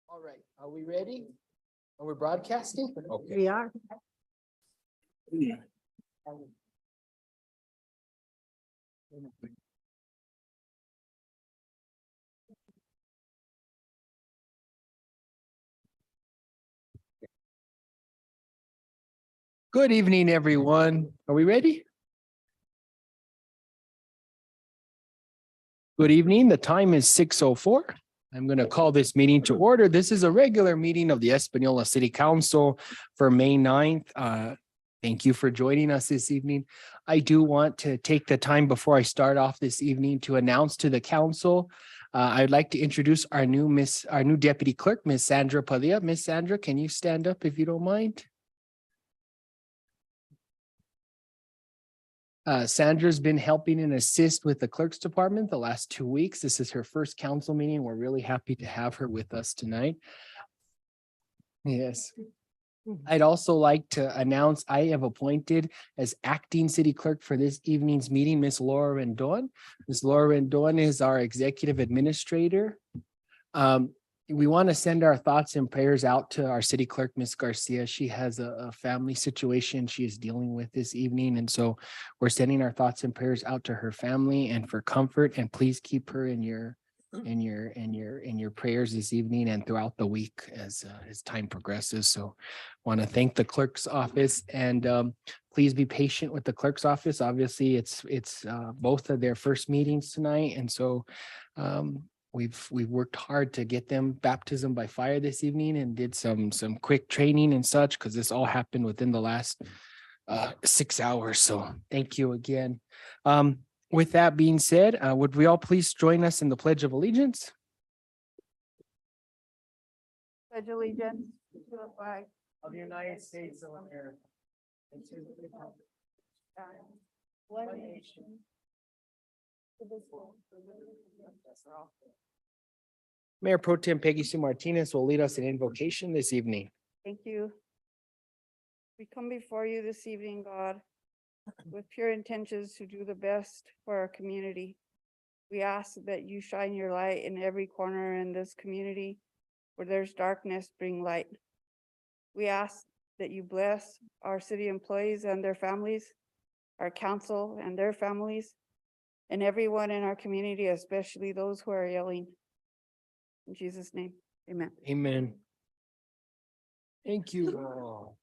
All right, are we ready? Are we broadcasting? Okay. We are. Good evening, everyone. Are we ready? Good evening. The time is 6:04. I'm going to call this meeting to order. This is a regular meeting of the Espanola City Council for May 9th. Thank you for joining us this evening. I do want to take the time before I start off this evening to announce to the council. I'd like to introduce our new deputy clerk, Miss Sandra Padilla. Miss Sandra, can you stand up if you don't mind? Sandra's been helping and assist with the clerk's department the last 2 weeks. This is her first council meeting. We're really happy to have her with us tonight. Yes. I'd also like to announce I have appointed as acting city clerk for this evening's meeting, Miss Laura Rendon. Miss Laura Rendon is our executive administrator. We want to send our thoughts and prayers out to our city clerk, Miss Garcia. She has a family situation she is dealing with this evening. And so we're sending our thoughts and prayers out to her family and for comfort. And please keep her in your prayers this evening and throughout the week as time progresses. So want to thank the clerk's office and please be patient with the clerk's office. Obviously, it's both of their first meetings tonight. And so we've worked hard to get them baptism by fire this evening and did some quick training and such because this all happened within the last 6 hours. So thank you again. With that being said, would we all please join us in the Pledge of Allegiance? Pledge allegiance to the flag Of the United States of America. And to the republic one nation. Indivisible, with liberty and justice for all. Mayor Pro Tem Peggy Sue Martinez will lead us in invocation this evening. Thank you. We come before you this evening, God, with pure intentions to do the best for our community. We ask that you shine your light in every corner in this community. Where there's darkness, bring light. We ask that you bless our city employees and their families, our council and their families, and everyone in our community, especially those who are yelling. In Jesus' name, amen. Amen. Thank you.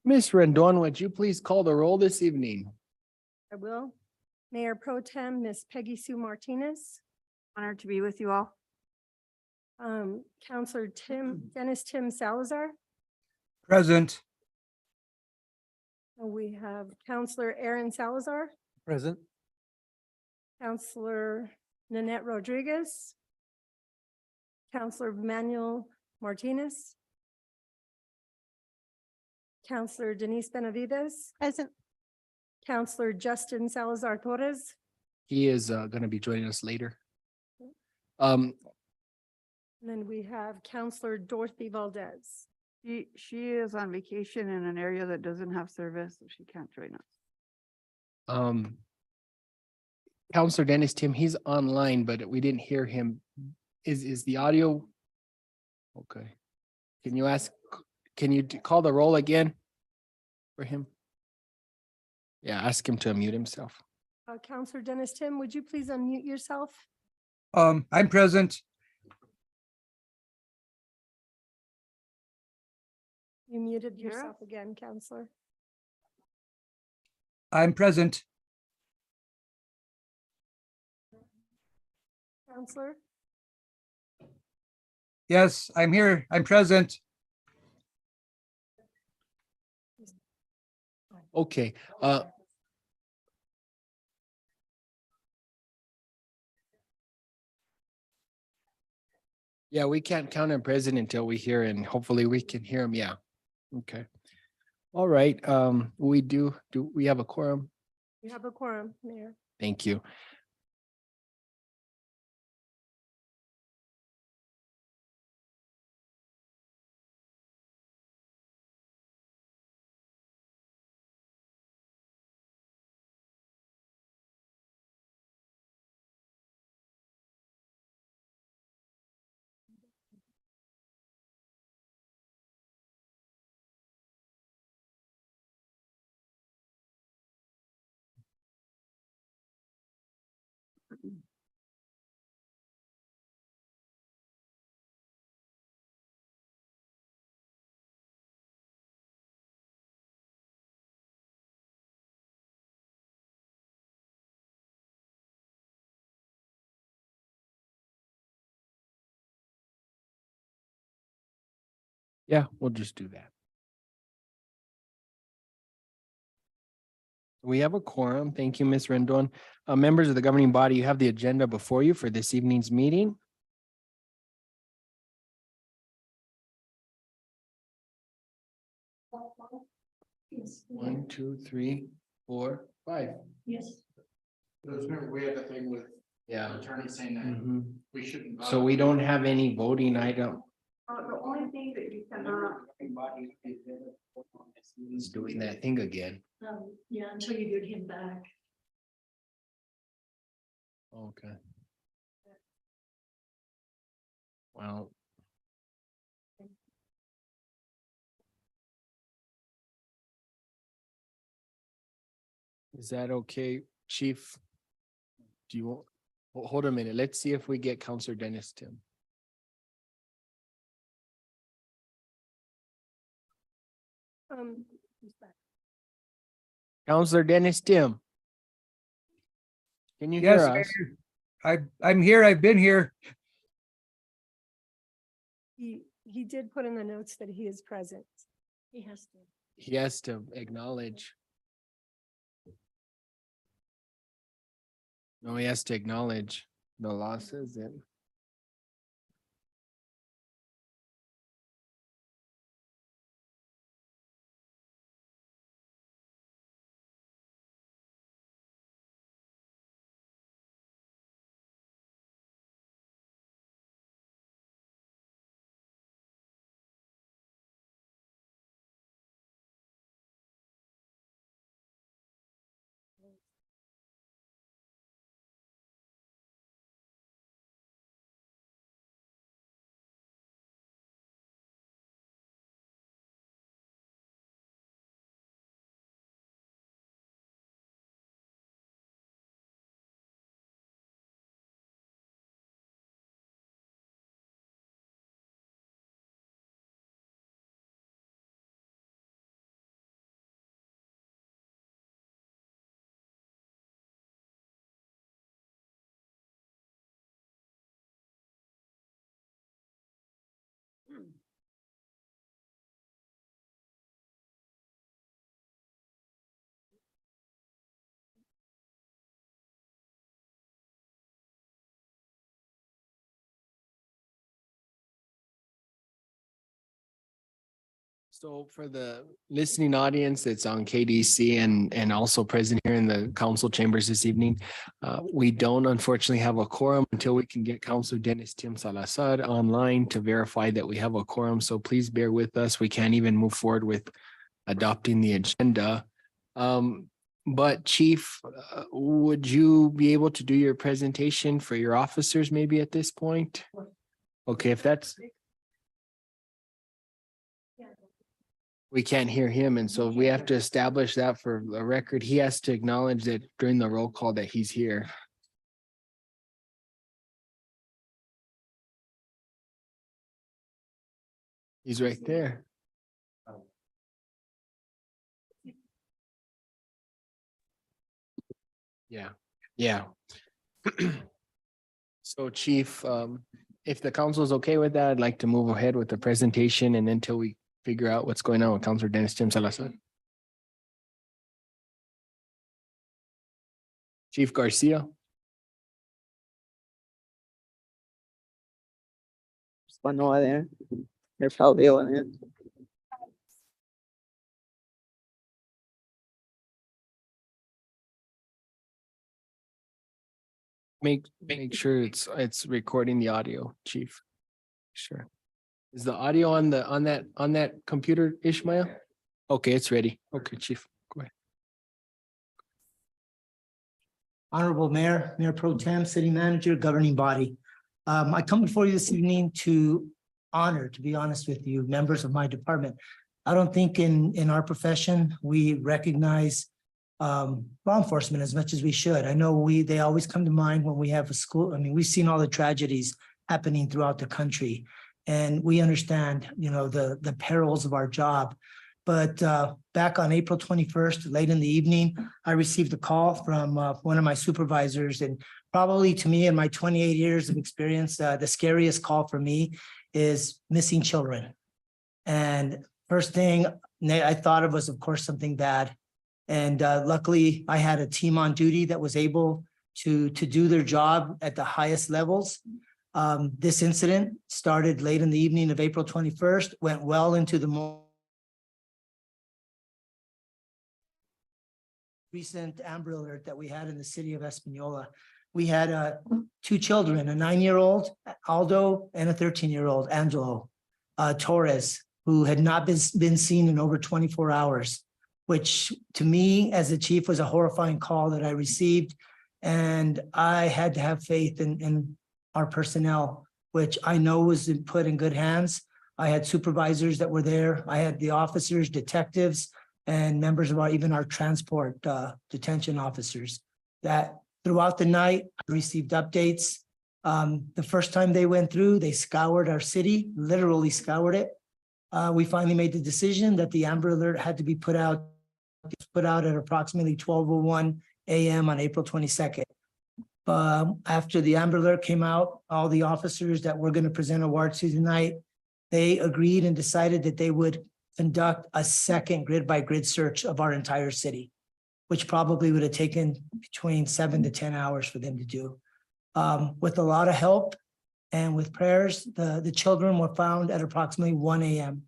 Ms. Rendon, would you please call the roll this evening? I will. Mayor Pro Tem, Miss Peggy Sue Martinez. Honored to be with you all. Counselor Dennis Tim Salazar. Present. We have Counselor Aaron Salazar, Present. Counselor Nanette Rodriguez, Counselor Manuel Martinez, Counselor Denise Benavides. Present. Counselor Justin Salazar Torres. He is going to be joining us later. And then we have Counselor Dorothy Valdez. She is on vacation in an area that doesn't have service, so she can't join us. Counselor Dennis Tim, he's online, but we didn't hear him. Is the audio? Okay. Can you call the roll again for him? Yeah, ask him to unmute himself. Counselor Dennis Tim, would you please unmute yourself? I'm present. You muted Hear yourself us? again, Counselor. I'm present. Counselor? Yes, I'm here. I'm present. Okay, yeah, we can't count him present until we hear and hopefully we can hear him. Yeah. Okay. All right. Do we have a quorum? You have a quorum, Mayor. Thank you. Yeah, we'll just do that. We have a quorum. Thank you, Ms. Rendon. Members of the governing body, you have the agenda before you for this evening's meeting. Yes. 1, 2, 3, 4, 5. Yes. Remember, we had the thing with Yeah. attorney saying that Mhm. we shouldn't. So we don't have any voting item. The only thing that you cannot, He's doing that thing again. Yeah, until you get him back. Okay. Well. Is that okay, Chief? Do you, hold a minute, let's see if we get Counselor Dennis Tim. He's back. Counselor Dennis Tim. Can you Yes, hear us? I'm here. I've been here. He did put in the notes that he is present. He has to. He has to acknowledge. No, he has to acknowledge. The law says it. So for the listening audience that's on KDC and also present here in the council chambers this evening, we don't unfortunately have a quorum until we can get Counselor Dennis Tim Salazar online to verify that we have a quorum. So please bear with us. We can't even move forward with adopting the agenda. But Chief, would you be able to do your presentation for your officers maybe at this point? Okay, if that's. We can't hear him, and so we have to establish that for the record. He has to acknowledge that during the roll call that he's here. He's right there. Yeah, yeah. So Chief, if the council is okay with that, I'd like to move ahead with the presentation and until we figure out what's going on with Counselor Dennis Tim Salazar. Chief Garcia. One over there. They're probably on it. Make sure it's recording the audio, Chief. Sure. Is the audio on that computer, Ishmael? Okay, it's ready. Okay, Chief, go ahead. Honorable Mayor, Mayor Pro Tem, City Manager, Governing Body. I come before you this evening to be honest with you, members of my department. I don't think in our profession, we recognize law enforcement as much as we should. I know they always come to mind when we have a school. I mean, we've seen all the tragedies happening throughout the country. And we understand, the perils of our job. But back on April 21st, late in the evening, I received a call from one of my supervisors. And probably to me, in my 28 years of experience, the scariest call for me is missing children. And first thing I thought of was, of course, something bad. And luckily, I had a team on duty that was able to do their job at the highest levels. This incident started late in the evening of April 21st, went well into the recent Amber Alert that we had in the city of Espanola. We had two children, a 9-year-old Aldo and a 13-year-old Angelo Torres, who had not been seen in over 24 hours, which to me as a chief was a horrifying call that I received. And I had to have faith in our personnel, which I know was put in good hands. I had supervisors that were there. I had the officers, detectives, and members of even our transport detention officers that throughout the night I received updates. The first time they went through, they scoured our city, literally scoured it. We finally made the decision that the Amber Alert had to be put out at approximately 12:01 a.m. on April 22nd. After the Amber Alert came out, all the officers that were going to present awards to tonight, they agreed and decided that they would conduct a second grid by grid search of our entire city, which probably would have taken between 7 to 10 hours for them to do. With a lot of help and with prayers, the children were found at approximately 1 a.m.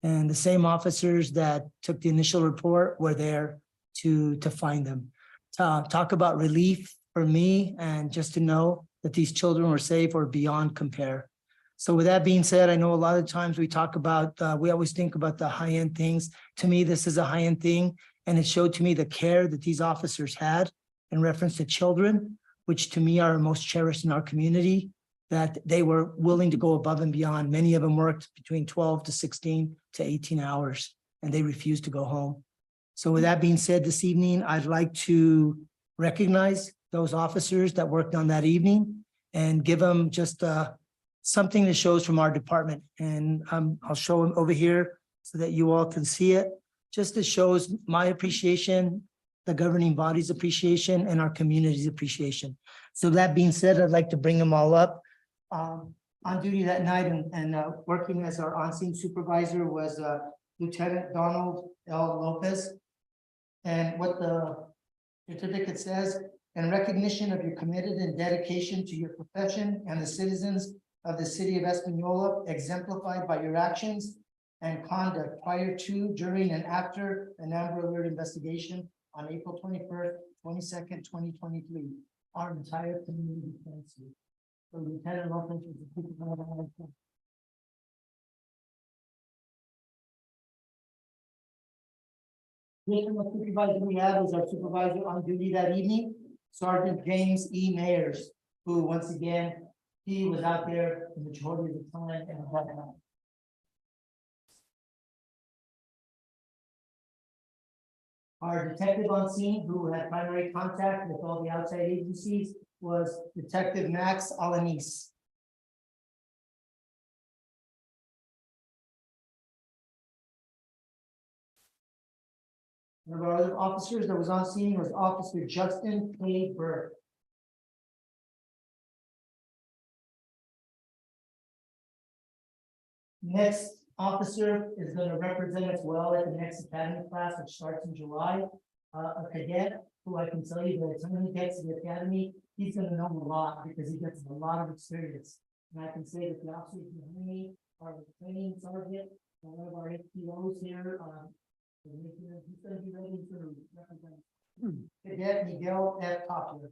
And the same officers that took the initial report were there to find them. Talk about relief for me, and just to know that these children were safe or beyond compare. So with that being said, I know a lot of times we talk about, we always think about the high-end things. To me, this is a high-end thing. And it showed to me the care that these officers had in reference to children, which to me are most cherished in our community, that they were willing to go above and beyond. Many of them worked between 12 to 16 to 18 hours, and they refused to go home. So with that being said, this evening, I'd like to recognize those officers that worked on that evening and give them just something that shows from our department. And I'll show them over here so that you all can see it. Just it shows my appreciation, the governing body's appreciation, and our community's appreciation. So that being said, I'd like to bring them all up. On duty that night and working as our on-scene supervisor was Lieutenant Donald L. Lopez. And what the certificate says, in recognition of your committed and dedication to your profession and the citizens of the city of Espanola, exemplified by your actions and conduct prior to, during, and after an Amber Alert investigation on April 21st, 22nd, 2023. Our entire community thanks you. So Lieutenant Lopez is the supervisor. The additional supervisor we have is our supervisor on duty that evening, Sergeant James E. Mayers, who once again, he was out there the majority of the time and whatnot. Our detective on scene, who had primary contact with all the outside agencies, was Detective Max Alanis. One of our other officers that was on scene was Officer Justin K. Burke. Next officer is going to represent us well at the next academy class, which starts in July. A cadet who I can tell you that when he gets to the academy, he's going to know a lot because he gets a lot of experience. And I can say that the officers behind me are the training sergeant, and one of our HPOs here. He's going to be ready to represent. Cadet Miguel F. Poplar.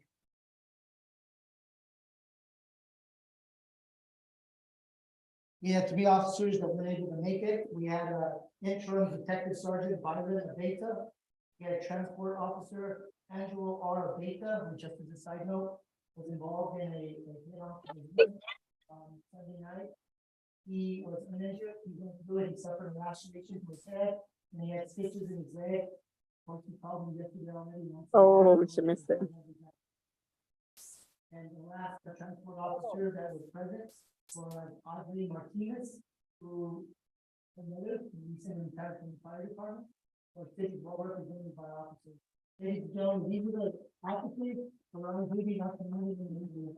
We had 3 officers that weren't able to make it. We had interim detective sergeant Byron Abeta. We had transport officer Angelo R. Abeta, who, just as a side note, was involved in a hit-off Sunday night. He was uninjured. He went through it. He suffered a laceration to his head, and he had stitches in his leg. Oh, she missed it. And the last transport officer that was present was Audrey Martinez, who recently retired from the fire department. Or city well represented by officers. Ladies and gentlemen, these are the officers around leaving our community in India.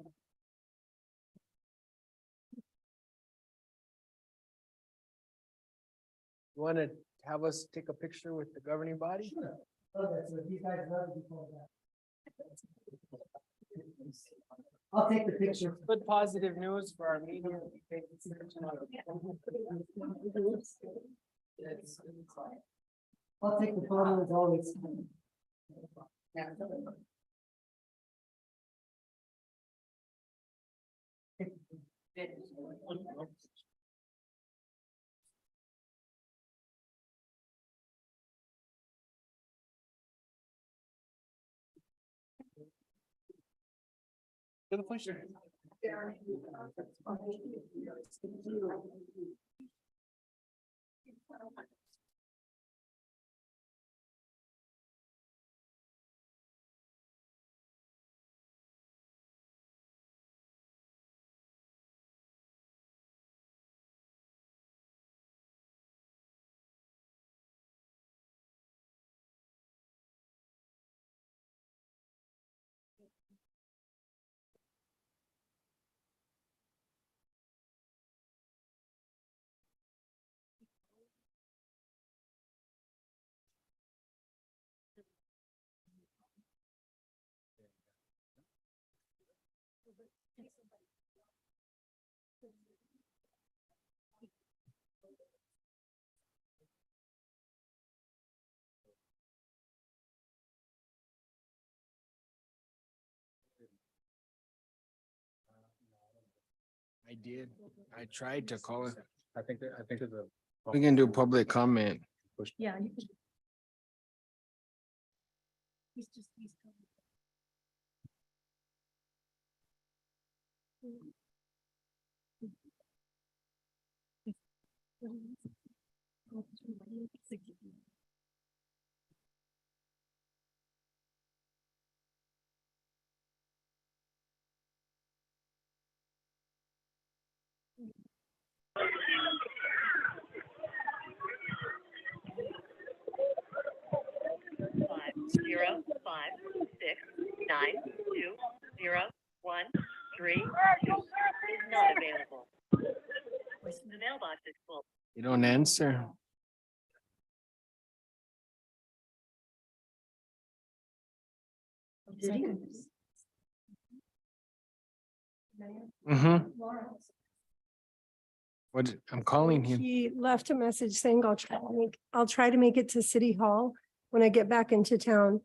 You want to have us take a picture with the governing body? Sure. Okay, so these guys love to be called that. I'll take the picture. Good positive news for our media. I'll take the photo as always. I did. I tried to call it. I think it's a. We can do public comment. Yeah. you can- He's just, he's. Five, 056920113 is not available. The mailbox is full. You don't answer. Did he? Mm-hmm. Lawrence. What, I'm calling him. He left a message saying I'll try to make it to City Hall when I get back into town.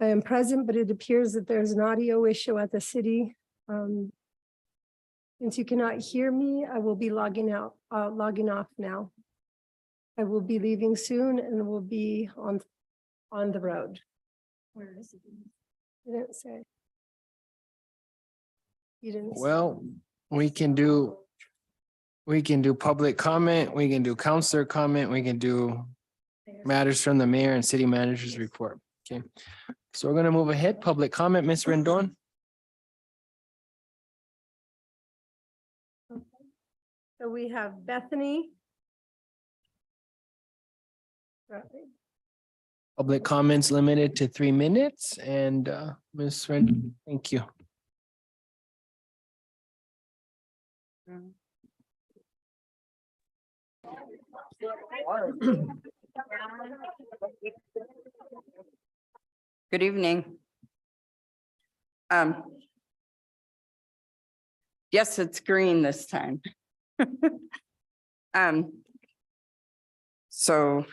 I am present, but it appears that there's an audio issue at the city. Since you cannot hear me, I will be logging off now. I will be leaving soon and will be on the road. Where is he? You didn't say. You didn't. say. Well, we can do public comment, we can do counselor comment, we can do matters from the mayor and city manager's report. Okay, so we're gonna move ahead. Public comment, Ms. Rendon. So we have Bethany. Public comments limited to 3 minutes and Ms. Rendon, thank you. Good evening. Yes, it's green this time. So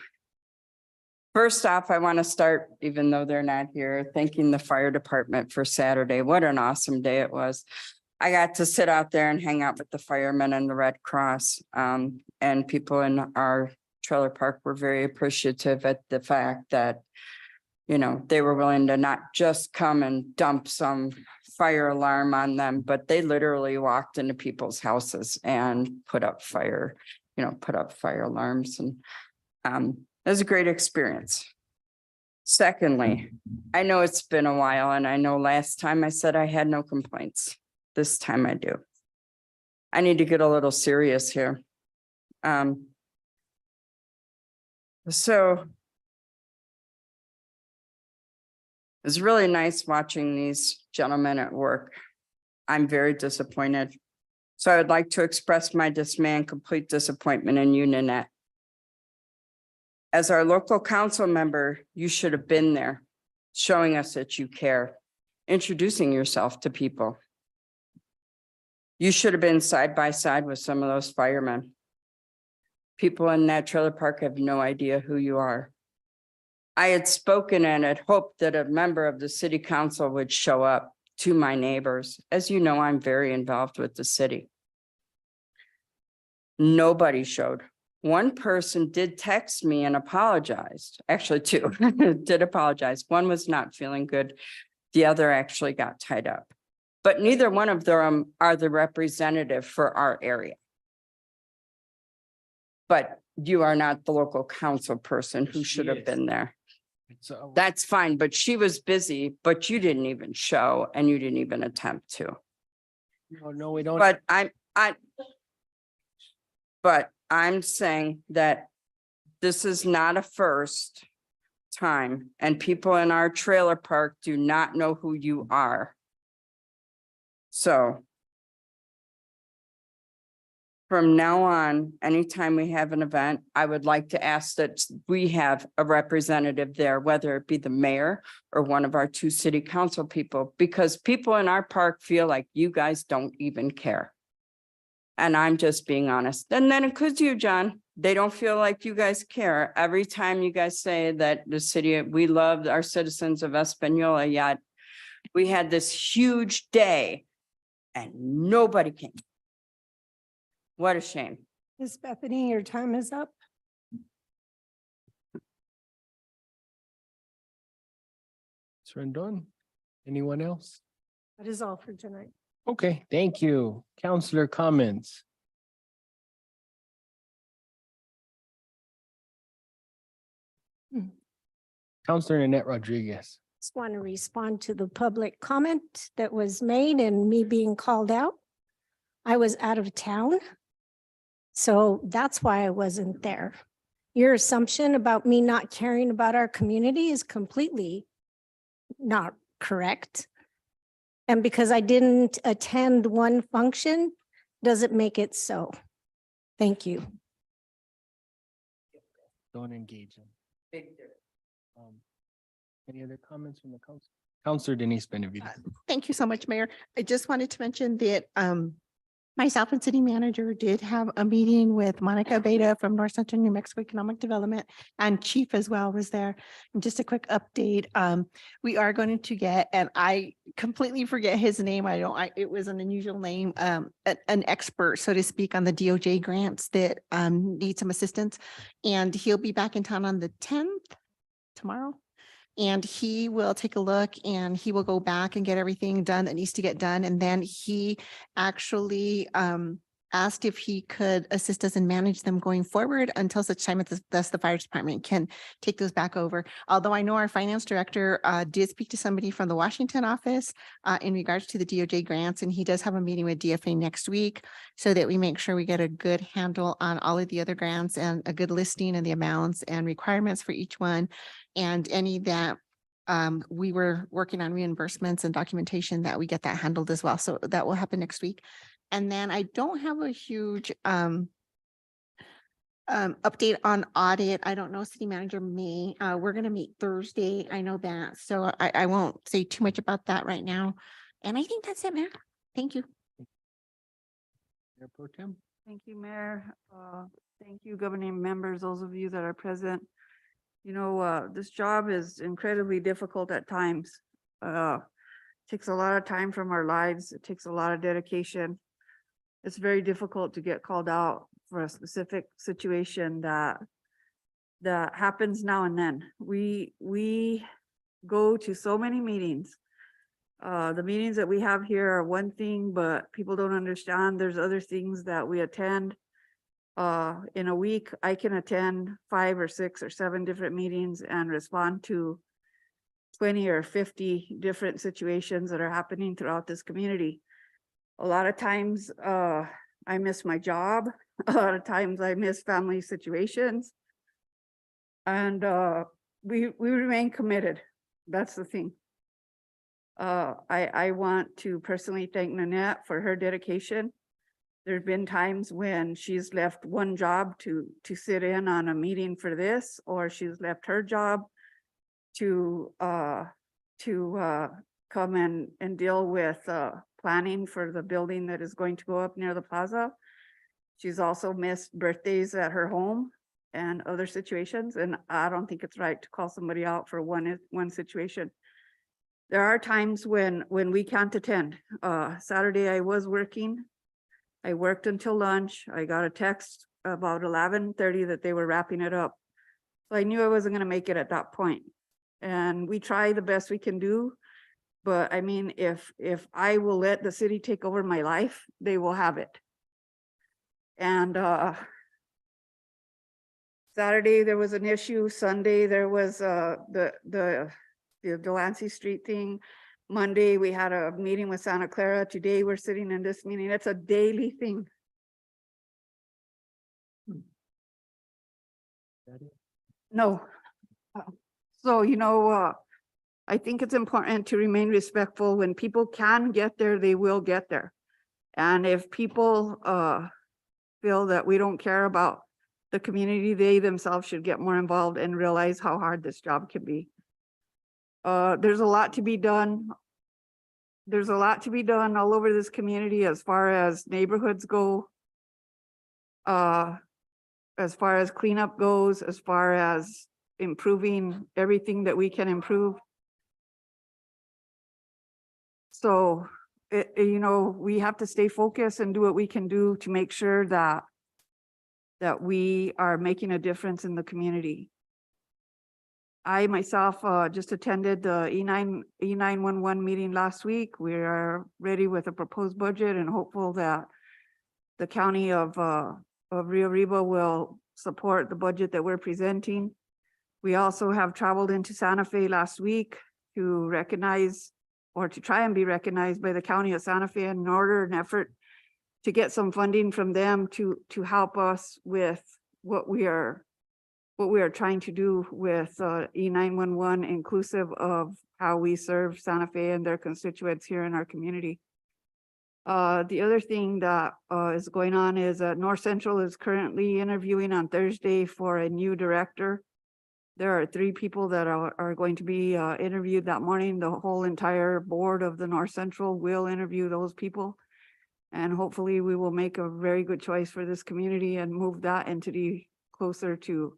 first off, I want to start, even though they're not here, thanking the fire department for Saturday. What an awesome day it was. I got to sit out there and hang out with the firemen and the Red Cross. And people in our trailer park were very appreciative at the fact that, you know, they were willing to not just come and dump some fire alarm on them, but they literally walked into people's houses and put up fire alarms. And it was a great experience. Secondly, I know it's been a while and I know last time I said I had no complaints. This time I do. I need to get a little serious here. So it's really nice watching these gentlemen at work. I'm very disappointed. So I would like to express my dismay and complete disappointment in you, Nanette. As our local council member, you should have been there, showing us that you care, introducing yourself to people. You should have been side by side with some of those firemen. People in that trailer park have no idea who you are. I had spoken and had hoped that a member of the city council would show up to my neighbors. As you know, I'm very involved with the city. Nobody showed. One person did text me and apologized. Actually, two did apologize. One was not feeling good. The other actually got tied up. But neither one of them are the representative for our area. But you are not the local council person who should have been there. So That's fine, but she was busy, but you didn't even show and you didn't even attempt to. no, we don't. But I'm saying that this is not a first time and people in our trailer park do not know who you are. So from now on, anytime we have an event, I would like to ask that we have a representative there, whether it be the mayor or one of our two city council people, because people in our park feel like you guys don't even care. And I'm just being honest. And that includes you, John. They don't feel like you guys care. Every time you guys say that the city, we love our citizens of Espanola, yet we had this huge day and nobody came. What a shame. Miss Bethany, your time is up. It's Rendon. Anyone else? That is all for tonight. Okay, thank you. Counselor comments. Counselor Nanette Rodriguez. Just want to respond to the public comment that was made and me being called out. I was out of town. So that's why I wasn't there. Your assumption about me not caring about our community is completely not correct. And because I didn't attend one function, doesn't make it so. Thank you. Don't engage them. Any other comments from the council? Counselor Denise Benavides. Thank you so much, Mayor. I just wanted to mention that myself and city manager did have a meeting with Monica Beta from North Central New Mexico Economic Development, and Chief as well was there. And just a quick update, we are going to get, and I completely forget his name. It was an unusual name, an expert, so to speak, on the DOJ grants that need some assistance. And he'll be back in town on the 10th, tomorrow. And he will take a look and he will go back and get everything done that needs to get done. And then he actually asked if he could assist us and manage them going forward until such time as the fire department can take those back over. Although I know our finance director did speak to somebody from the Washington office in regards to the DOJ grants, and he does have a meeting with DFA next week so that we make sure we get a good handle on all of the other grants and a good listing and the amounts and requirements for each one. And any that we were working on reimbursements and documentation that we get that handled as well. So that will happen next week. And then I don't have a huge update on audit. I don't know, city manager may, we're going to meet Thursday. I know that. So I won't say too much about that right now. And I think that's it, Mayor. Thank you. Mayor Pro Tem. Thank you, Mayor. Thank you, governing members, those of you that are present. You know, this job is incredibly difficult at times. Takes a lot of time from our lives. It takes a lot of dedication. It's very difficult to get called out for a specific situation that happens now and then. We go to so many meetings. The meetings that we have here are one thing, but people don't understand there's other things that we attend. In a week, I can attend 5 or 6 or 7 different meetings and respond to 20 or 50 different situations that are happening throughout this community. A lot of times, I miss my job. A lot of times I miss family situations. And, we remain committed. That's the thing. I want to personally thank Nanette for her dedication. There've been times when she's left one job to sit in on a meeting for this, or she's left her job to come and deal with planning for the building that is going to go up near the plaza. She's also missed birthdays at her home and other situations, and I don't think it's right to call somebody out for one situation. There are times when we can't attend. Saturday I was working. I worked until lunch. I got a text about 11:30 that they were wrapping it up. So I knew I wasn't gonna make it at that point. And we try the best we can do. But I mean, if I will let the city take over my life, they will have it. And Saturday there was an issue. Sunday there was the Delancey Street thing. Monday we had a meeting with Santa Clara. Today we're sitting in this meeting. It's a daily thing. No. So, you know, I think it's important to remain respectful. When people can get there, they will get there. And if people feel that we don't care about the community, they themselves should get more involved and realize how hard this job can be. There's a lot to be done. There's a lot to be done all over this community as far as neighborhoods go. As far as cleanup goes, as far as improving everything that we can improve. So, you know, we have to stay focused and do what we can do to make sure that we are making a difference in the community. I myself just attended the E911 meeting last week. We are ready with a proposed budget and hopeful that the county of Rio Arriba will support the budget that we're presenting. We also have traveled into Santa Fe last week to recognize or to try and be recognized by the county of Santa Fe in an effort to get some funding from them to help us with what we are trying to do with E911, inclusive of how we serve Santa Fe and their constituents here in our community. The other thing that is going on is that North Central is currently interviewing on Thursday for a new director. There are 3 people that are going to be interviewed that morning. The whole entire board of the North Central will interview those people. And hopefully we will make a very good choice for this community and move that entity closer to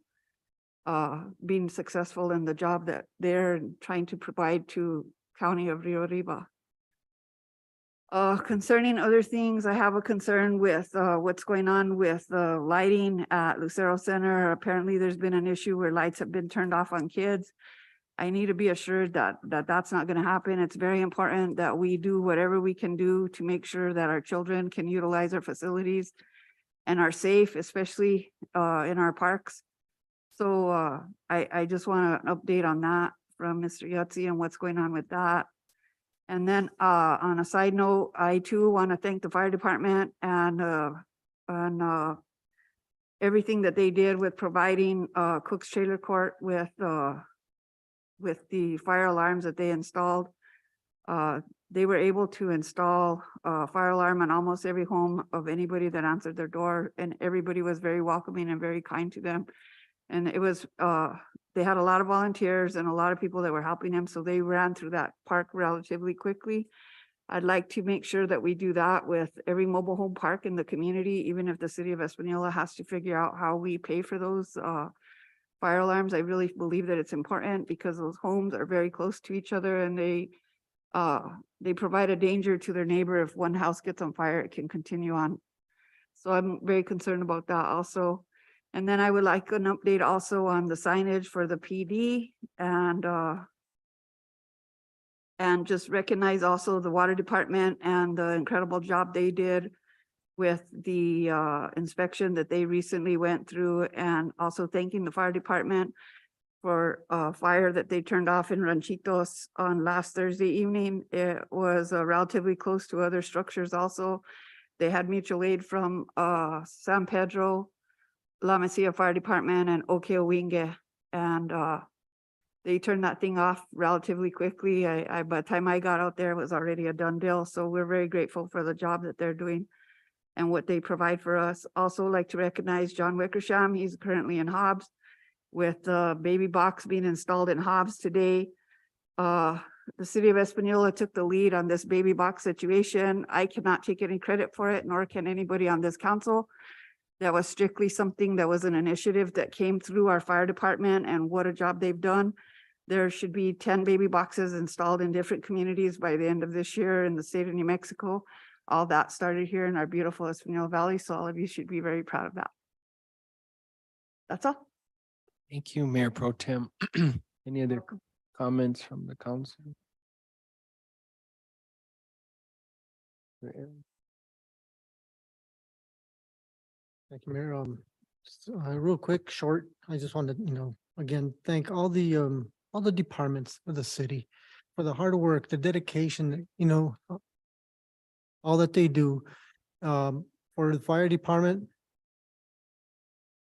being successful in the job that they're trying to provide to County of Rio Arriba. Concerning other things, I have a concern with what's going on with the lighting at Lucero Center. Apparently there's been an issue where lights have been turned off on kids. I need to be assured that that's not going to happen. It's very important that we do whatever we can do to make sure that our children can utilize our facilities and are safe, especially in our parks. So I just want an update on that from Mr. Yutzi and what's going on with that. And then on a side note, I too want to thank the fire department and everything that they did with providing Cook's Trailer Court with the fire alarms that they installed. They were able to install a fire alarm on almost every home of anybody that answered their door, and everybody was very welcoming and very kind to them. And it was, they had a lot of volunteers and a lot of people that were helping them, so they ran through that park relatively quickly. I'd like to make sure that we do that with every mobile home park in the community, even if the city of Espanola has to figure out how we pay for those fire alarms. I really believe that it's important because those homes are very close to each other and they provide a danger to their neighbor. If one house gets on fire, it can continue on. So I'm very concerned about that also. And then I would like an update also on the signage for the PD and just recognize also the water department and the incredible job they did with the inspection that they recently went through, and also thanking the fire department for a fire that they turned off in Ranchitos on last Thursday evening. It was relatively close to other structures also. They had mutual aid from San Pedro, La Mesilla Fire Department and Okeowinge. And they turned that thing off relatively quickly. By the time I got out there, it was already a done deal. So we're very grateful for the job that they're doing and what they provide for us. Also like to recognize John Wickersham. He's currently in Hobbs with the baby box being installed in Hobbs today. The city of Espanola took the lead on this baby box situation. I cannot take any credit for it, nor can anybody on this council. That was strictly something that was an initiative that came through our fire department, and what a job they've done. There should be 10 baby boxes installed in different communities by the end of this year in the state of New Mexico. All that started here in our beautiful Espanola Valley, so all of you should be very proud of that. That's all. Thank you, Mayor Pro Tem. Any other comments from the council? Thank you, Mayor. Real quick, short, I just wanted, again, thank all the departments of the city for the hard work, the dedication, all that they do, for the fire department,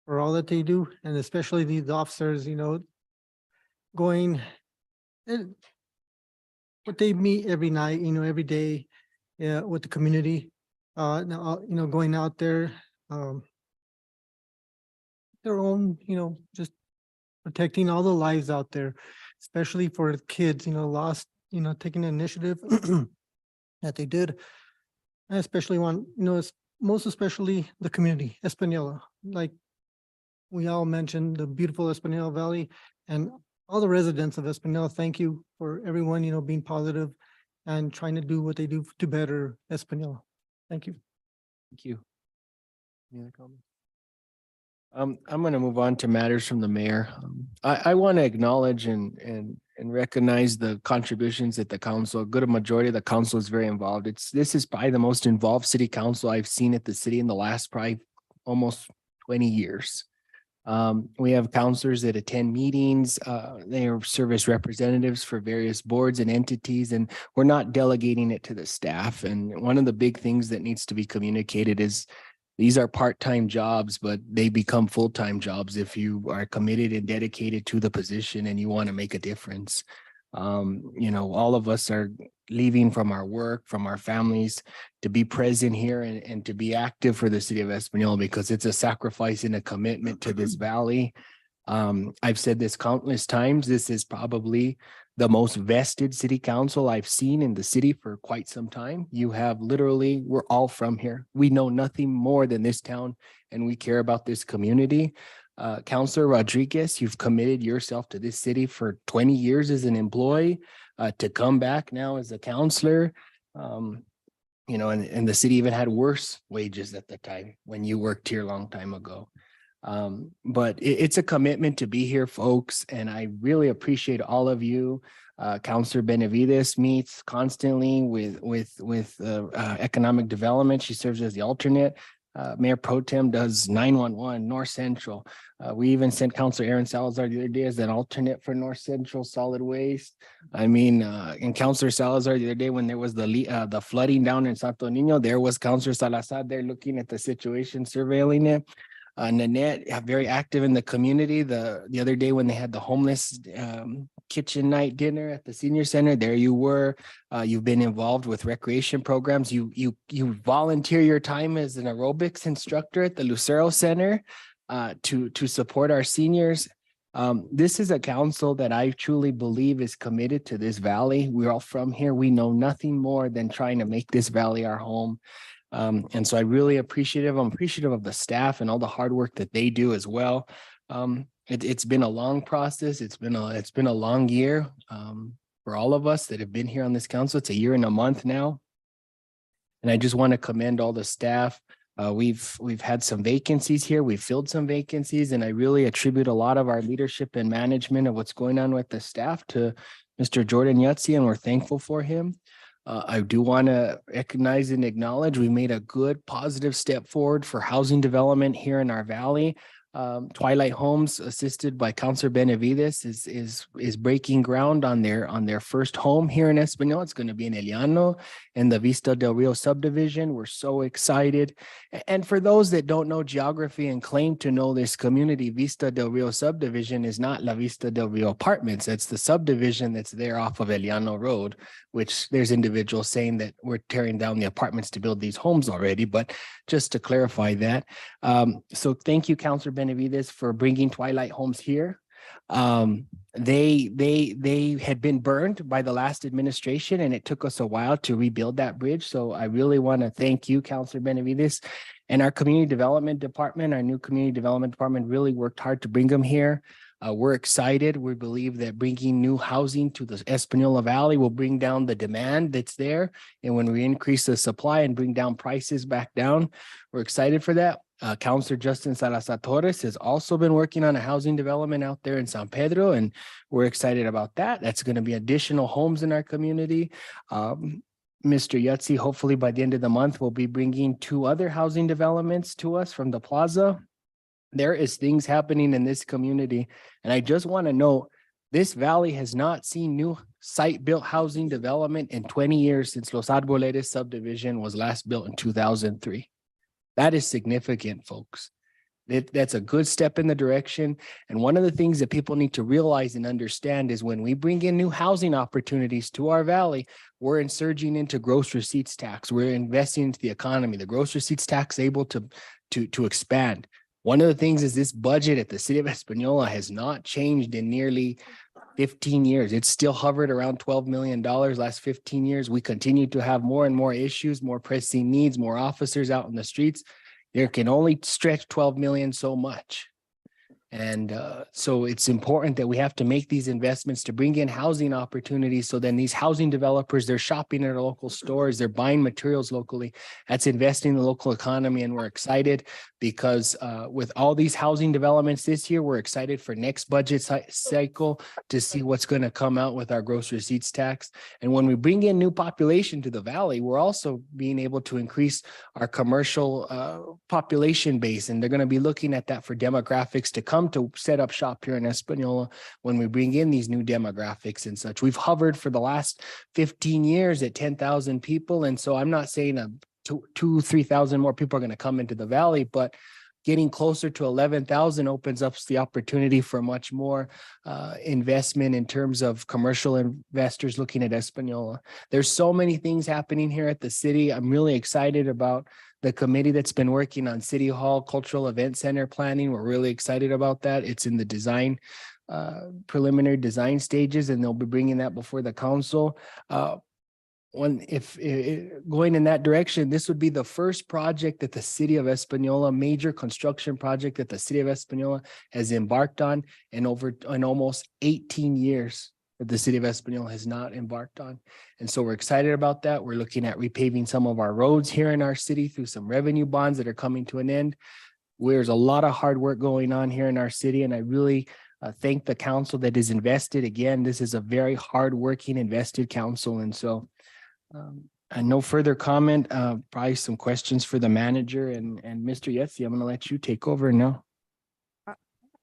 for all that they do, and especially these officers, going and what they meet every night, every day, with the community, going out there, their own, just protecting all the lives out there, especially for the kids, lost, taking the initiative that they did. I especially want, most especially the community, Espanola, like we all mentioned, the beautiful Espanola Valley and all the residents of Espanola. Thank you for everyone, being positive and trying to do what they do to better Espanola. Thank you. Thank you. Any other comments? I'm going to move on to matters from the mayor. I want to acknowledge and recognize the contributions that the council, a good majority of the council is very involved. This is probably the most involved city council I've seen at the city in the last probably almost 20 years. We have counselors that attend meetings. They serve as representatives for various boards and entities, and we're not delegating it to the staff. And one of the big things that needs to be communicated is these are part-time jobs, but they become full-time jobs if you are committed and dedicated to the position and you want to make a difference. All of us are leaving from our work, from our families to be present here and to be active for the city of Espanola because it's a sacrifice and a commitment to this valley. I've said this countless times. This is probably the most vested city council I've seen in the city for quite some time. You have literally, we're all from here. We know nothing more than this town and we care about this community. Councilor Rodriguez, you've committed yourself to this city for 20 years as an employee, to come back now as a counselor. And the city even had worse wages at the time when you worked here a long time ago. But it's a commitment to be here, folks, and I really appreciate all of you. Councilor Benavides meets constantly with economic development. She serves as the alternate. Mayor Pro Tem does 911, North Central. We even sent Councilor Aaron Salazar the other day as an alternate for North Central Solid Waste. And Councilor Salazar the other day when there was the flooding down in Santo Niño, there was Councilor Salazar there looking at the situation, surveilling it. Nanette, very active in the community. The other day when they had the homeless kitchen night dinner at the senior center, there you were. You've been involved with recreation programs. You volunteer your time as an aerobics instructor at the Lucero Center to support our seniors. This is a council that I truly believe is committed to this valley. We're all from here. We know nothing more than trying to make this valley our home. And so I really I'm appreciative of the staff and all the hard work that they do as well. It's been a long process. It's been a long year for all of us that have been here on this council. It's a year and a month now. And I just want to commend all the staff. We've had some vacancies here. We've filled some vacancies, and I really attribute a lot of our leadership and management of what's going on with the staff to Mr. Jordan Yutzi, and we're thankful for him. I do want to recognize and acknowledge we made a good positive step forward for housing development here in our valley. Twilight Homes, assisted by Counselor Benavides, is breaking ground on their first home here in Espanola. It's going to be in Eliano in the Vista del Rio subdivision. We're so excited. And for those that don't know geography and claim to know this community, Vista del Rio subdivision is not La Vista del Rio apartments. It's the subdivision that's there off of Eliano Road, which there's individuals saying that we're tearing down the apartments to build these homes already. But just to clarify that, so thank you, Counselor Benavides, for bringing Twilight Homes here. They had been burned by the last administration, and it took us a while to rebuild that bridge. So I really want to thank you, Counselor Benavides, and our community development department. Our new community development department really worked hard to bring them here. We're excited. We believe that bringing new housing to the Espanola Valley will bring down the demand that's there. And when we increase the supply and bring down prices back down, we're excited for that. Counselor Justin Salazar Torres has also been working on a housing development out there in San Pedro, and we're excited about that. That's going to be additional homes in our community. Mr. Yutzi, hopefully by the end of the month, will be bringing 2 other housing developments to us from the plaza. There is things happening in this community. And I just want to note, this valley has not seen new site-built housing development in 20 years since Los Arboletes subdivision was last built in 2003. That is significant, folks. That's a good step in the direction. And one of the things that people need to realize and understand is when we bring in new housing opportunities to our valley, we're insurging into gross receipts tax. We're investing into the economy. The gross receipts tax is able to expand. One of the things is this budget at the city of Espanola has not changed in nearly 15 years. It's still hovered around $12 million last 15 years. We continue to have more and more issues, more pressing needs, more officers out in the streets. There can only stretch 12 million so much. And so it's important that we have to make these investments to bring in housing opportunities. So then these housing developers, they're shopping at our local stores, they're buying materials locally. That's investing in the local economy. And we're excited because with all these housing developments this year, we're excited for next budget cycle to see what's going to come out with our gross receipts tax. And when we bring in new population to the valley, we're also being able to increase our commercial population base. And they're going to be looking at that for demographics to come to set up shop here in Espanola when we bring in these new demographics and such. We've hovered for the last 15 years at 10,000 people. And so I'm not saying 3,000 more people are going to come into the valley, but getting closer to 11,000 opens up the opportunity for much more investment in terms of commercial investors looking at Espanola. There's so many things happening here at the city. I'm really excited about the committee that's been working on City Hall Cultural Event Center planning. We're really excited about that. It's in the design, preliminary design stages, and they'll be bringing that before the council. Going in that direction, this would be the first project that the city of Espanola, major construction project that the city of Espanola has embarked on in almost 18 years that the city of Espanola has not embarked on. And so we're excited about that. We're looking at repaving some of our roads here in our city through some revenue bonds that are coming to an end. There's a lot of hard work going on here in our city, and I really thank the council that is invested. Again, this is a very hardworking, invested council. And so and no further comment, probably some questions for the manager and Mr. Yetzi. I'm going to let you take over now.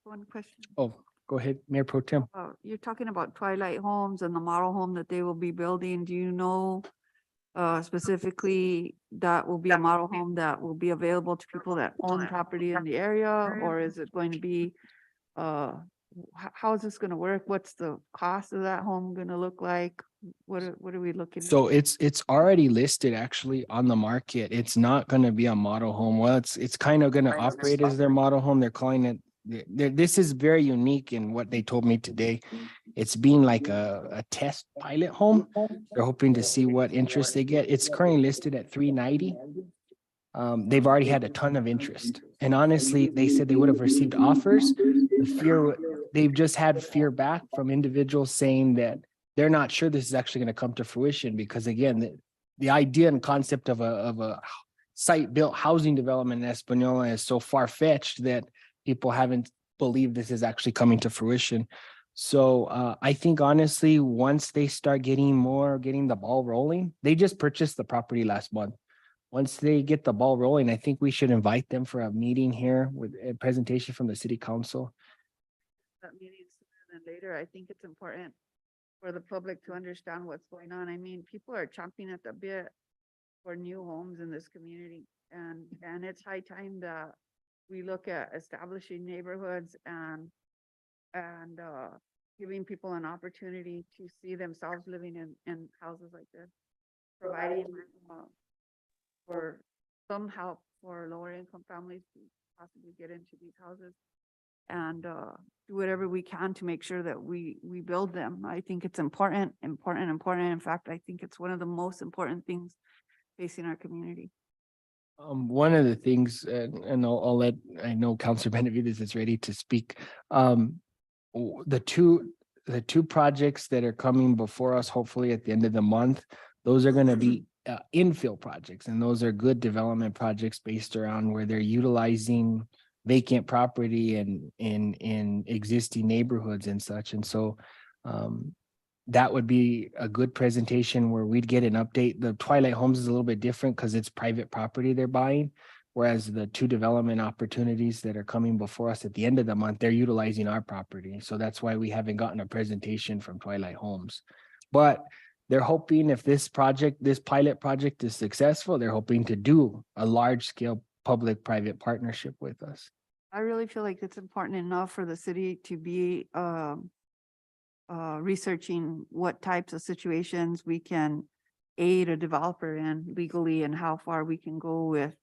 One question. Oh, go ahead, Mayor Pro Tem. You're talking about Twilight Homes and the model home that they will be building. Do you know specifically that will be a model home that will be available to people that own property in the area? Or is it going to be, how is this going to work? What's the cost of that home going to look like? What are we looking at? So it's already listed actually on the market. It's not going to be a model home. Well, it's kind of going to operate as their model home. They're calling it. This is very unique in what they told me today. It's being like a test pilot home. They're hoping to see what interest they get. It's currently listed at $390. They've already had a ton of interest. And honestly, they said they would have received offers. They've just had fear back from individuals saying that they're not sure this is actually going to come to fruition because again, the idea and concept of a site-built housing development in Espanola is so far-fetched that people haven't believed this is actually coming to fruition. So I think honestly, once they start getting the ball rolling, they just purchased the property last month. once they get the ball rolling, I think we should invite them for a meeting here with a presentation from the city council. That meeting sooner than later. I think it's important for the public to understand what's going on. I mean, people are chomping at the bit for new homes in this community. And it's high time that we look at establishing neighborhoods and giving people an opportunity to see themselves living in houses like this, providing for some help for lower income families to possibly get into these houses, and do whatever we can to make sure that we build them. I think it's important. In fact, I think it's one of the most important things facing our community. One of the things, and I'll let, I know Councilor Benavides is ready to speak. The two projects that are coming before us, hopefully at the end of the month, those are going to be infill projects, and those are good development projects based around where they're utilizing vacant property and in existing neighborhoods and such. And so that would be a good presentation where we'd get an update. The Twilight Homes is a little bit different because it's private property they're buying, whereas the two development opportunities that are coming before us at the end of the month, they're utilizing our property. So that's why we haven't gotten a presentation from Twilight Homes. But they're hoping, if this pilot project is successful, they're hoping to do a large scale public-private partnership with us. I really feel like it's important enough for the city to be researching what types of situations we can aid a developer in legally, and how far we can go with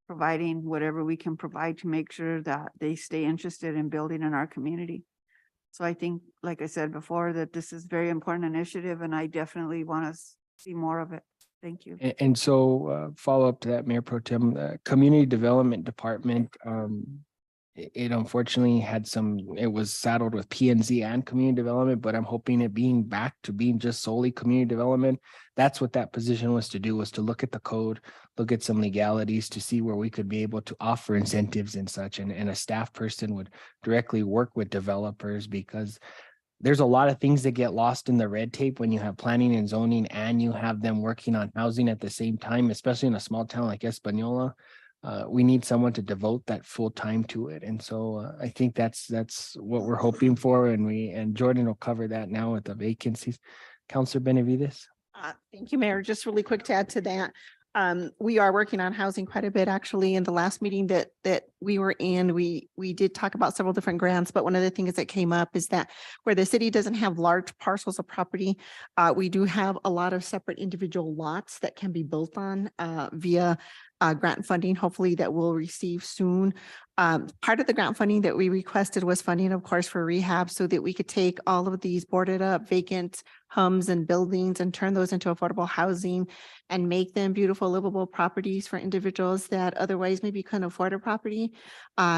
providing whatever we can provide to make sure that they stay interested in building in our community. So I think, like I said before, that this is very important initiative, and I definitely want to see more of it. Thank you. And so follow up to that, Mayor Pro Tem, the Community Development Department, it unfortunately had it was saddled with P&Z and community development, but I'm hoping it being back to being just solely community development. That's what that position was to do, was to look at the code, look at some legalities to see where we could be able to offer incentives and such. And a staff person would directly work with developers, because there's a lot of things that get lost in the red tape when you have planning and zoning and you have them working on housing at the same time, especially in a small town like Española. We need someone to devote that full time to it. And so I think that's what we're hoping for. And Jordan will cover that now with the vacancies. Councilor Benavides. Thank you, Mayor. Just really quick to add to that. We are working on housing quite a bit, actually. In the last meeting that we were in, we did talk about several different grants, but one of the things that came up is that where the city doesn't have large parcels of property, we do have a lot of separate individual lots that can be built on via grant funding, hopefully, that we'll receive soon. Part of the grant funding that we requested was funding, of course, for rehab, so that we could take all of these boarded up vacant homes and buildings and turn those into affordable housing and make them beautiful, livable properties for individuals that otherwise maybe couldn't afford a property.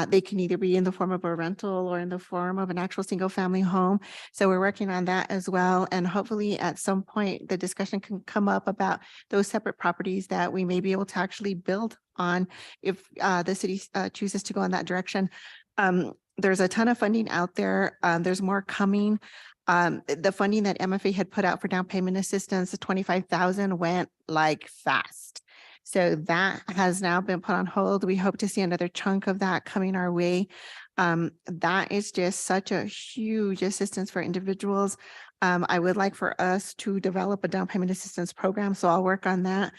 They can either be in the form of a rental or in the form of an actual single family home. So we're working on that as well. And hopefully at some point, the discussion can come up about those separate properties that we may be able to actually build on if the city chooses to go in that direction. There's a ton of funding out there. There's more coming. The funding that MFA had put out for down payment assistance, the 25,000 went like fast. So that has now been put on hold. We hope to see another chunk of that coming our way. That is just such a huge assistance for individuals. I would like for us to develop a down payment assistance program, so I'll work on that.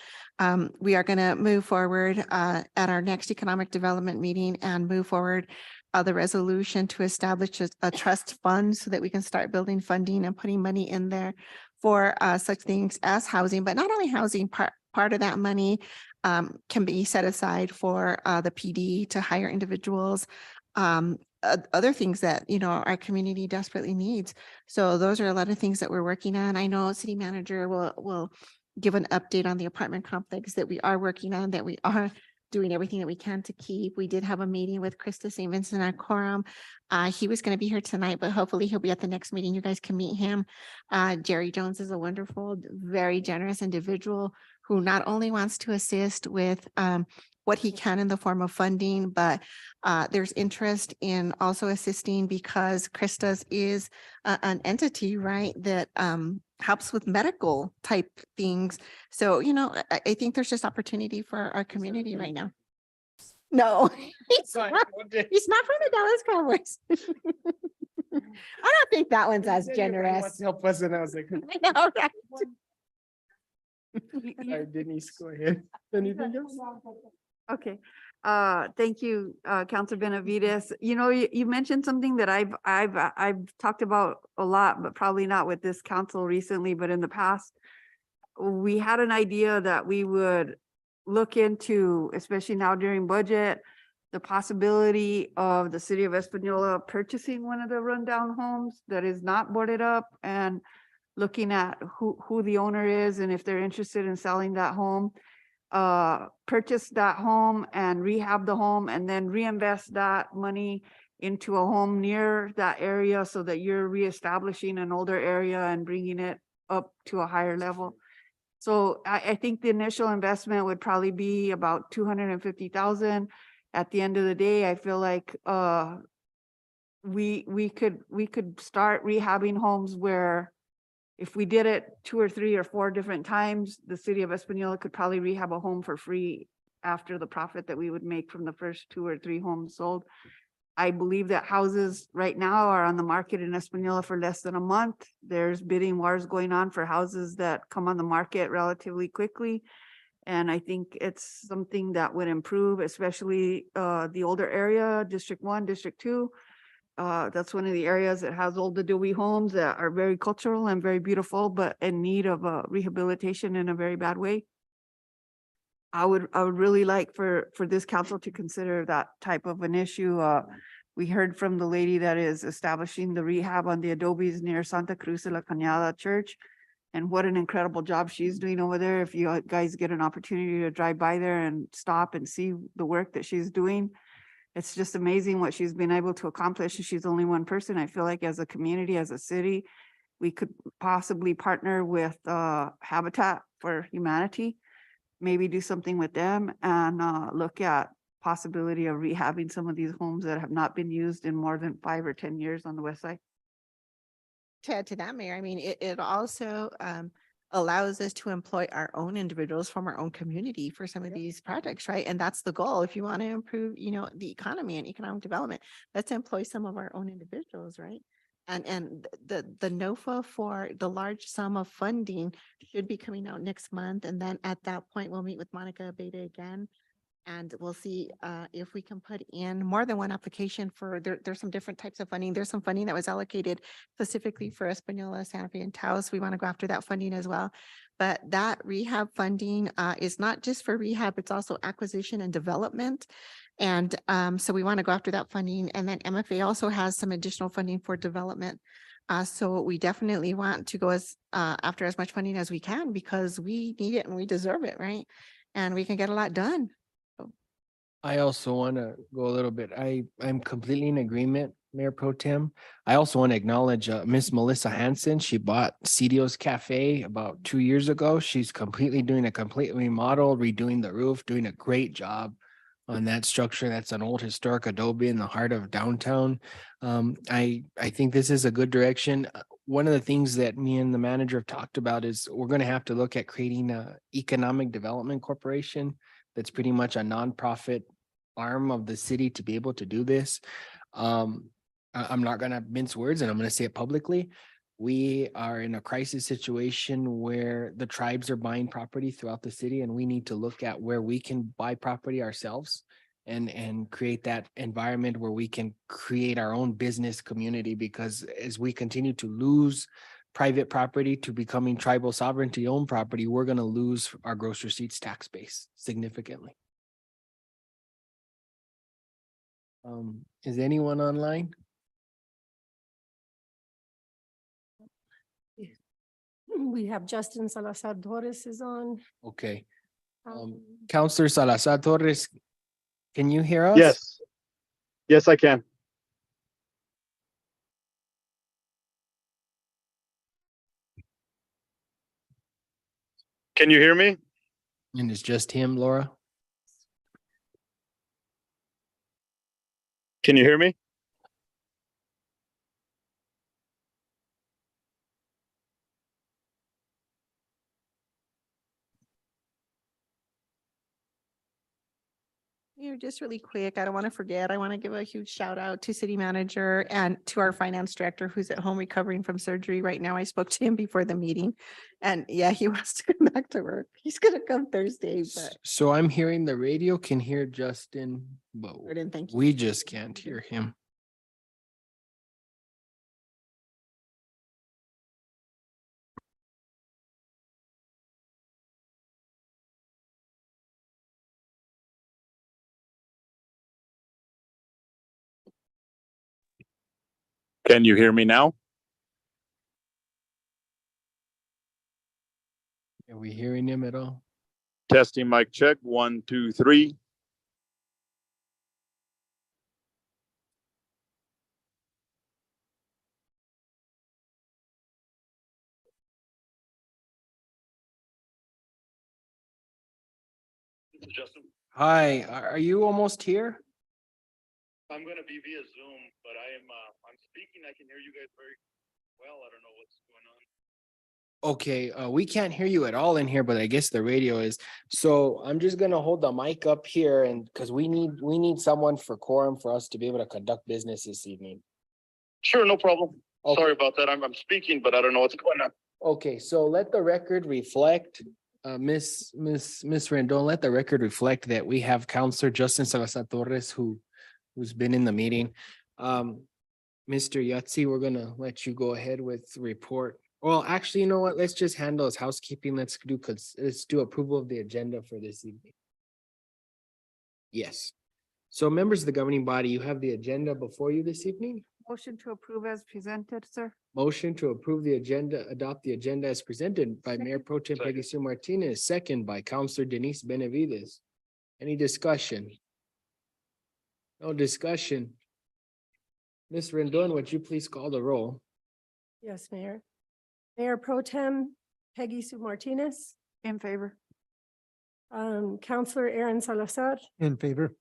We are going to move forward at our next economic development meeting and move forward the resolution to establish a trust fund so that we can start building funding and putting money in there for such things as housing, but not only housing. Part of that money can be set aside for the PD to hire individuals, other things that, you know, our community desperately needs. So those are a lot of things that we're working on. I know city manager will give an update on the apartment complex that we are working on, that we are doing everything that we can to keep. We did have a meeting with Krista St. Vincent at Quorum. He was going to be here tonight, but hopefully he'll be at the next meeting. You guys can meet him. Jerry Jones is a wonderful, very generous individual who not only wants to assist with what he can in the form of funding, but there's interest in also assisting because Krista's is an entity, right, that helps with medical type things. So, I think there's just opportunity for our community right now. No, he's not from the Dallas Cowboys. I don't think that one's as generous. Help us, and I was like, I know, right? sorry, Denise, go ahead. Anything else? Okay, thank you, Counselor Benavides. You know, you mentioned something that I've talked about a lot, but probably not with this council recently, but in the past. We had an idea that we would look into, especially now during budget, the possibility of the city of Espanola purchasing one of the rundown homes that is not boarded up, and looking at who the owner is and if they're interested in selling that home. Purchase that home and rehab the home, and then reinvest that money into a home near that area, so that you're reestablishing an older area and bringing it up to a higher level. So I think the initial investment would probably be about 250,000. At the end of the day, I feel like we could start rehabbing homes where, if we did it 2 or 3 or 4 different times, the city of Espanola could probably rehab a home for free after the profit that we would make from the first 2 or 3 homes sold. I believe that houses right now are on the market in Espanola for less than a month. There's bidding wars going on for houses that come on the market relatively quickly. And I think it's something that would improve, especially the older area, District 1, District 2. That's one of the areas that has old adobe homes that are very cultural and very beautiful, but in need of rehabilitation in a very bad way. I would really like for this council to consider that type of an issue. We heard from the lady that is establishing the rehab on the adobes near Santa Cruz de la Cañada Church. And what an incredible job she's doing over there. If you guys get an opportunity to drive by there and stop and see the work that she's doing, it's just amazing what she's been able to accomplish. She's only one person. I feel like as a community, as a city, we could possibly partner with Habitat for Humanity, maybe do something with them, and look at possibility of rehabbing some of these homes that have not been used in more than 5 or 10 years on the west side. To add to that, Mayor, I mean, it also allows us to employ our own individuals from our own community for some of these projects, right? And that's the goal. If you want to improve, the economy and economic development, let's employ some of our own individuals, right? And the NOFA for the large sum of funding should be coming out next month. And then at that point, we'll meet with Monica Beta again. And we'll see if we can put in more than one application for, there's some different types of funding. There's some funding that was allocated specifically for Espanola, Santa Fe, and Taos. We want to go after that funding as well. But that rehab funding is not just for rehab, it's also acquisition and development. And so we want to go after that funding. And then MFA also has some additional funding for development. So we definitely want to go after as much funding as we can, because we need it and we deserve it, right? And we can get a lot done. I also want to go a little bit. I'm completely in agreement, Mayor Pro Tem. I also want to acknowledge Miss Melissa Hansen. She bought Cedio's Cafe about 2 years ago. She's doing a complete remodel, redoing the roof, doing a great job on that structure. That's an old historic adobe in the heart of downtown. I think this is a good direction. One of the things that me and the manager have talked about is we're going to have to look at creating a economic development corporation that's pretty much a nonprofit arm of the city to be able to do this. I'm not going to mince words, and I'm going to say it publicly. We are in a crisis situation where the tribes are buying property throughout the city, and we need to look at where we can buy property ourselves and create that environment where we can create our own business community, because as we continue to lose private property to becoming tribal sovereignty owned property, we're going to lose our gross receipts tax base significantly. Is anyone online? We have Justin Salazar Torres is on. Okay. Um, Counselor Salazar Torres, can you hear us? Yes. Yes, I can. Can you hear me? And it's just him, Laura? Can you hear me? You know, just really quick, I don't want to forget, I want to give a huge shout out to city manager and to our finance director who's at home recovering from surgery right now. I spoke to him before the meeting. And yeah, he wants to come back to work. He's gonna come Thursday, but So I'm hearing the radio can hear Justin, but I didn't think. we just can't hear him. Can you hear me now? Are we hearing him at all? Testing mic check, 1, 2, 3. This is Justin. Hi, are you almost here? I'm gonna be via Zoom, but I'm speaking. I can hear you guys very well. I don't know what's going on. Okay, we can't hear you at all in here, but I guess the radio is. So I'm just gonna hold the mic up here and because we need someone for quorum for us to be able to conduct business this evening. Sure, no problem. Okay. Sorry about that. I'm speaking, but I don't know what's going on. Okay, so let the record reflect, Miss Rendon, let the record reflect that we have Counselor Justin Salazar Torres who's been in the meeting. Mr. Yahtzee, we're gonna let you go ahead with the report. Well, actually, you know what? Let's just handle as housekeeping. Let's do approval of the agenda for this evening. Yes. So members of the governing body, you have the agenda before you this evening. Motion to approve as presented, sir. Motion to approve the agenda, adopt the agenda as presented by Mayor Pro Tem Peggy Sue Martinez, second by Counselor Denise Benavides. Any discussion? No discussion. Ms. Rendon, would you please call the roll? Yes, Mayor. Mayor Pro Tem Peggy Sue Martinez, In favor. Counselor Aaron Salazar, In favor.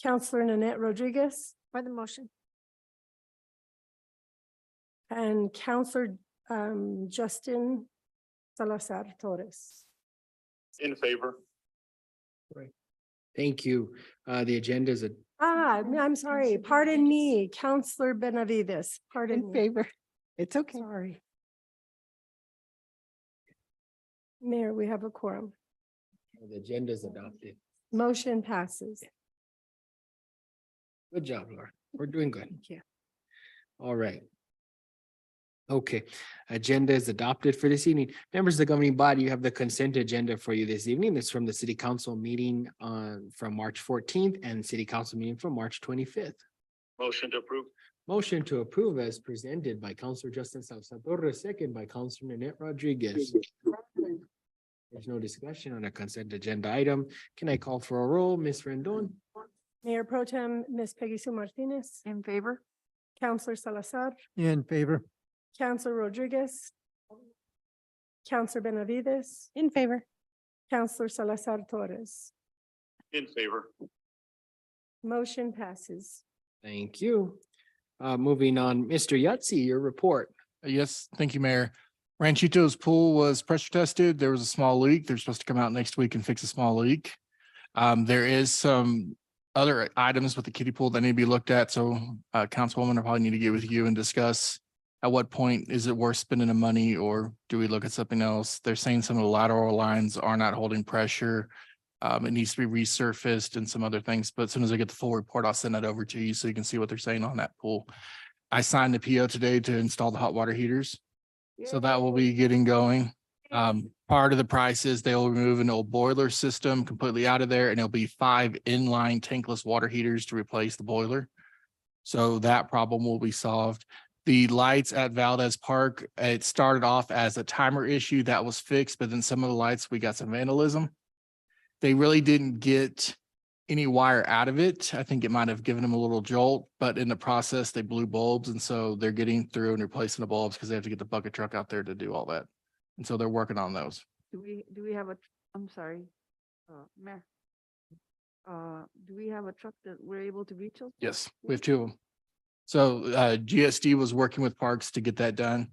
Counselor Nanette Rodriguez, For the motion. and Counselor Justin Salazar Torres. In favor. Thank you. The agenda is I'm sorry, pardon me, Counselor Benavides, pardon In me. favor. It's okay. Sorry. Mayor, we have a quorum. the agenda is adopted. Motion passes. Good job, Laura. We're doing good. Thank you. All right. Okay, agenda is adopted for this evening. Members of the governing body, you have the consent agenda for you this evening. This is from the city council meeting from March 14th and city council meeting from March 25th. Motion to approve. Motion to approve as presented by Counselor Justin Salazar Torres, second by Counselor Nanette Rodriguez. There's no discussion on a consent agenda item. Can I call for a roll? Ms. Rendon? Mayor Pro Tem, Ms. Peggy Sue Martinez, In favor. Counselor Salazar, In favor. Counselor Rodriguez, Counselor Benavides, In favor. Counselor Salazar Torres. In favor. Motion passes. Thank you. Moving on, Mr. Yahtzee, your report. Yes, thank you, Mayor. Ranchito's pool was pressure tested. There was a small leak. They're supposed to come out next week and fix a small leak. There is some other items with the kiddie pool that need to be looked at. So Councilwoman, I probably need to get with you and discuss at what point is it worth spending the money or do we look at something else? They're saying some of the lateral lines are not holding pressure. It needs to be resurfaced and some other things, but as soon as I get the full report, I'll send that over to you so you can see what they're saying on that pool. I signed the PO today to install the hot water heaters. So that will be getting going. Part of the price is they'll remove an old boiler system completely out of there and it'll be 5 inline tankless water heaters to replace the boiler. So that problem will be solved. The lights at Valdez Park, it started off as a timer issue that was fixed, but then some of the lights, we got some vandalism. They really didn't get any wire out of it. I think it might have given them a little jolt, but in the process, they blew bulbs. And so they're getting through and replacing the bulbs because they have to get the bucket truck out there to do all that. And so they're working on those. Do we have I'm sorry, Mayor. Do we have a truck that we're able to reach? Those? Yes, we have 2 of them. So GSD was working with Parks to get that done.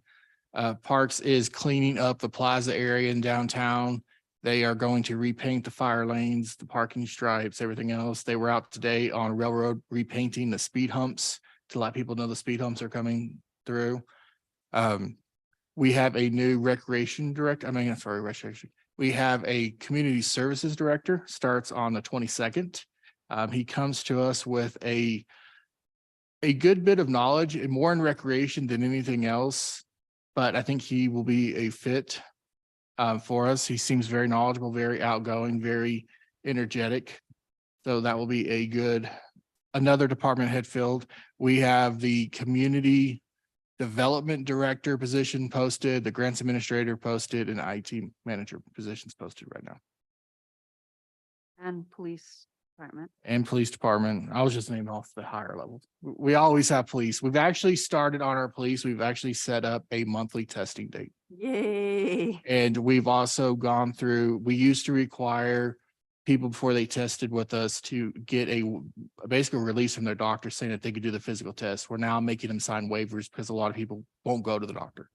Parks is cleaning up the plaza area in downtown. They are going to repaint the fire lanes, the parking stripes, everything else. They were out today on Railroad repainting the speed humps to let people know the speed humps are coming through. We have a new recreation director, recreation. We have a community services director, starts on the 22nd. He comes to us with a good bit of knowledge and more in recreation than anything else, but I think he will be a fit for us. He seems very knowledgeable, very outgoing, very energetic. So that will be another department head filled. We have the community development director position posted, the grants administrator posted, and IT manager positions posted right now. And police department. And police department. I was just naming off the higher levels. We always have police. We've actually started on our police. We've actually set up a monthly testing date. Yay. And we've also gone through, we used to require people before they tested with us to get basically a release from their doctor saying that they could do the physical test. We're now making them sign waivers because a lot of people won't go to the doctor.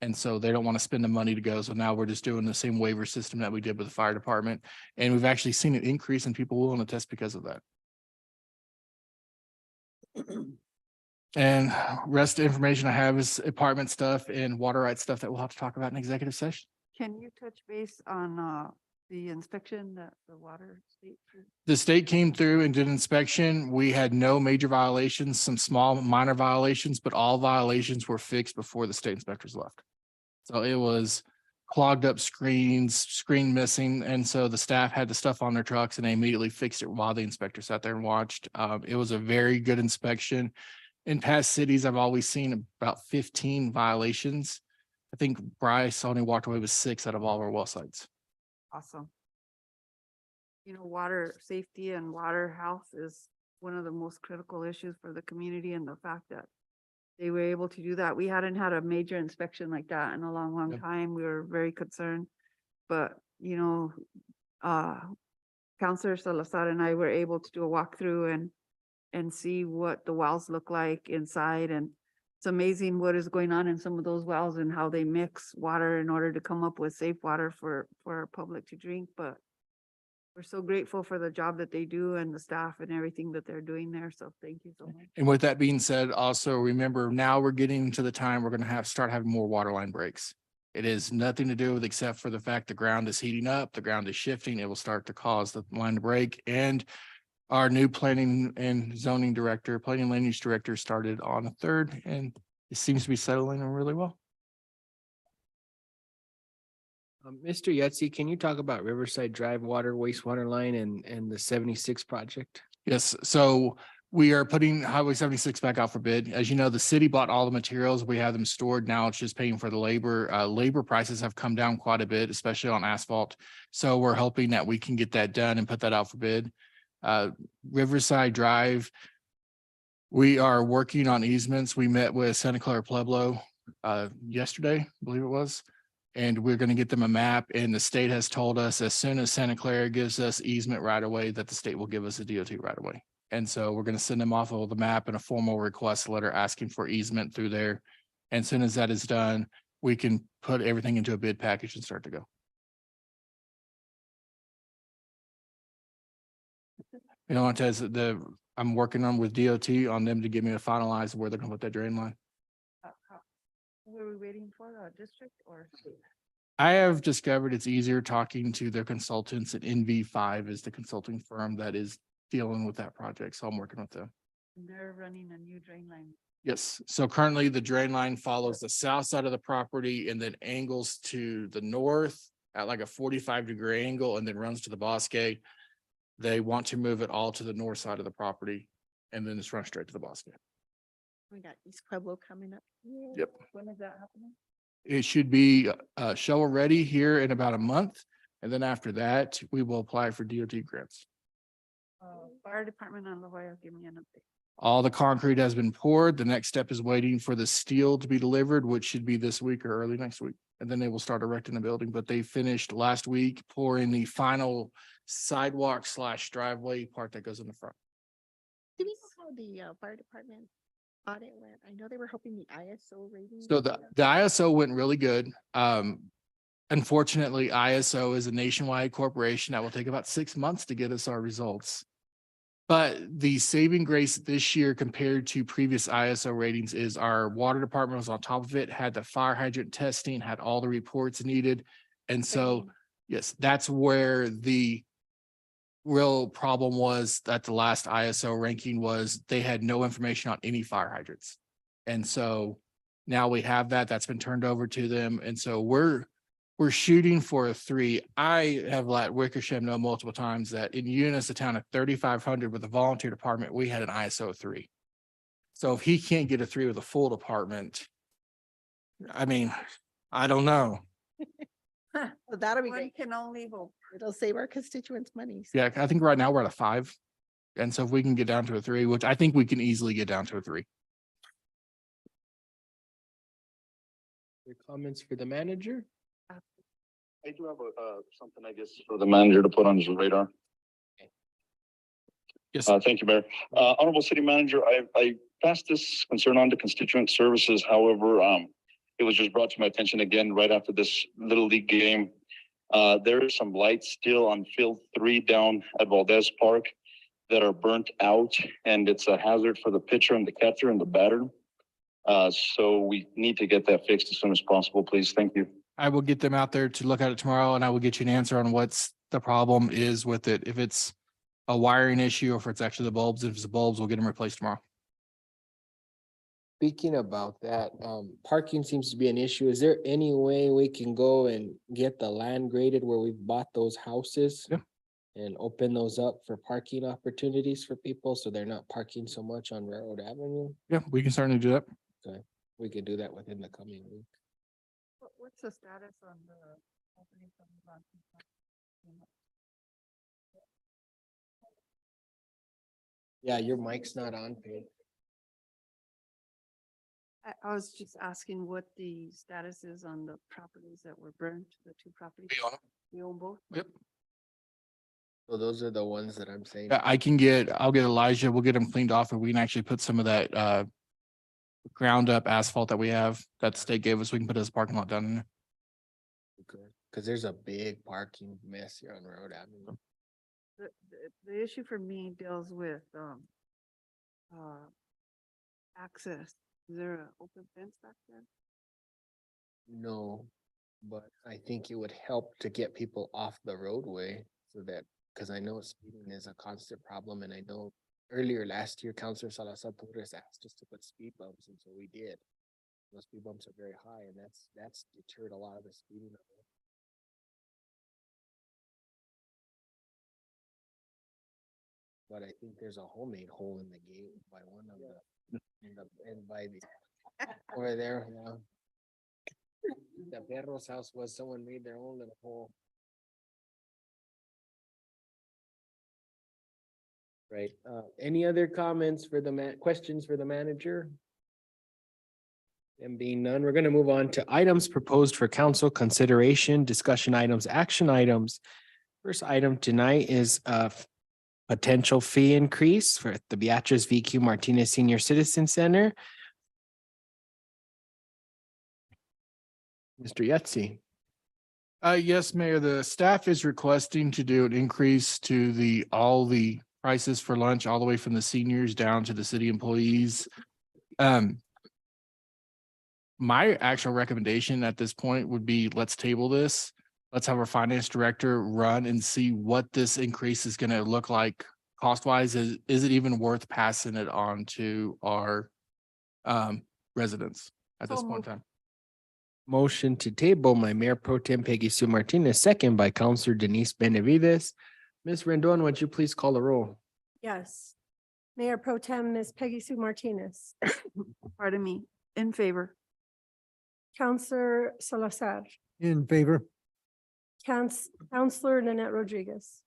And so they don't want to spend the money to go. So now we're just doing the same waiver system that we did with the fire department. And we've actually seen an increase in people willing to test because of that. And rest of the information I have is apartment stuff and water rights stuff that we'll have to talk about in executive session. Can you touch base on the inspection that the water state? The state came through and did inspection. We had no major violations, some small minor violations, but all violations were fixed before the state inspectors left. So it was clogged up screens, screen missing. And so the staff had the stuff on their trucks and they immediately fixed it while the inspector sat there and watched. It was a very good inspection. In past cities, I've always seen about 15 violations. I think Bryce only walked away with 6 out of all of our well sites. Awesome. You know, water safety and water health is one of the most critical issues for the community, and the fact that they were able to do that. We hadn't had a major inspection like that in a long, long Yep. time. We were very concerned. But, you know, Counselor Salazar and I were able to do a walkthrough and see what the wells look like inside. And it's amazing what is going on in some of those wells and how they mix water in order to come up with safe water for our public to drink. But we're so grateful for the job that they do and the staff and everything that they're doing there. So thank you so much. And with that being said, also remember now we're getting to the time we're going to start having more water line breaks. It is nothing to do with except for the fact the ground is heating up, the ground is shifting. It will start to cause the line to break. And our new planning and zoning director, planning and land use director started on the 3rd, and it seems to be settling in really well. Mr. Yetsey, can you talk about Riverside Drive water wastewater line and the 76 project? Yes, so we are putting Highway 76 back out for bid. As you know, the city bought all the materials. We have them stored. Now it's just paying for the labor. Labor prices have come down quite a bit, especially on asphalt. So we're hoping that we can get that done and put that out for bid. Riverside Drive, we are working on easements. We met with Santa Clara Pueblo yesterday, I believe it was. And we're going to get them a map, and the state has told us as soon as Santa Clara gives us easement right away, that the state will give us a DOT right away. And so we're going to send them off of the map and a formal request letter asking for easement through there. And as soon as that is done, we can put everything into a bid package and start to go. You know, Montez, I'm working on with DOT on them to give me a finalize where they're going to put that drain line. What are we waiting for, district or state? I have discovered it's easier talking to their consultants, and NV5 is the consulting firm that is dealing with that project. So I'm working with them. And they're running a new drain line. Yes. So currently the drain line follows the south side of the property and then angles to the north at like a 45-degree angle and then runs to the Bosque. They want to move it all to the north side of the property and then just run straight to the Bosque. We got East Pueblo coming up. Yay. Yep. When is that happening? It should be shovel ready here in about a month. And then after that, we will apply for DOT grants. Fire department on La Jolla, give me an update. All the concrete has been poured. The next step is waiting for the steel to be delivered, which should be this week or early next week. And then they will start erecting the building, but they finished last week pouring the final sidewalk / driveway part that goes in the front. Do we know how the fire department audit went? I know they were hoping the ISO rating. So the ISO went really good. Unfortunately, ISO is a nationwide corporation that will take about 6 months to get us our results. But the saving grace this year compared to previous ISO ratings is our water department was on top of it, had the fire hydrant testing, had all the reports needed. And so, yes, that's where the real problem was that the last ISO ranking was they had no information on any fire hydrants. And so now we have that, that's been turned over to them. And so we're shooting for a 3. I have let Wickersham know multiple times that in Eunice, a town of 3,500 with a volunteer department, we had an ISO 3. So if he can't get a 3 with a full department, I mean, I don't know. Well, that'll be One great. can only hope. It'll save our constituents money. Yeah, I think right now we're at a 5. And so if we can get down to a 3, which I think we can easily get down to a 3. Your comments for the manager? I do have something, I guess, for the manager to put on his radar. Yes. Thank you, Mayor. Honorable City Manager, I passed this concern on to constituent services. However, it was just brought to my attention again right after this Little League game. There is some lights still on field 3 down at Valdez Park that are burnt out, and it's a hazard for the pitcher and the catcher and the batter. So we need to get that fixed as soon as possible, please. Thank you. I will get them out there to look at it tomorrow and I will get you an answer on what's the problem is with it. If it's a wiring issue or if it's actually the bulbs. If it's the bulbs, we'll get them replaced tomorrow. Speaking about that, parking seems to be an issue. Is there any way we can go and get the land graded where we've bought those houses? Yeah. And open those up for parking opportunities for people, so they're not parking so much on Railroad Avenue? Yeah, we can certainly do that. We could do that within the coming week. What's the status on the opening from Yeah, your mic's not on, Paige. I was just asking what the status is on the properties that were burnt, the 2 properties. We own 'em. We own both? Yep. So those are the ones that I'm saying. Yeah, I'll get Elijah, we'll get them cleaned off and we can actually put some of that ground up asphalt that we have that the state gave us. We can put it as a parking lot down in there. Cause there's a big parking mess here on Railroad Avenue. The issue for me deals with, access. Is there an open fence back there? No, but I think it would help to get people off the roadway so that, cause I know speeding is a constant problem and I know earlier last year, Councilor Salazar Torres asked us to put speed bumps, and so we did. Those speed bumps are very high, and that's deterred a lot of the speeding. But I think there's a homemade hole in the gate by one of and by the, over there, yeah. The Perro's house was someone made their own little hole. Right, any other comments for the questions for the manager? And being none, we're gonna move on to items proposed for council consideration, discussion items, action items. First item tonight is potential fee increase for the Beatrice VQ Martinez Senior Citizen Center. Mr. Yetsey. Yes, Mayor, the staff is requesting to do an increase to all the prices for lunch, all the way from the seniors down to the city employees. My actual recommendation at this point would be, let's table this. Let's have our finance director run and see what this increase is gonna look like cost wise. Is it even worth passing it on to our residents at this point in time? Motion to table by Mayor Pro Tem Peggy Sue Martinez, second by Counselor Denise Benavides. Ms. Rendon, would you please call the roll? Yes. Mayor Pro Tem, Ms. Peggy Sue Martinez. Pardon me, in favor. Counselor Salazar. In favor. Counselor Nanette Rodriguez.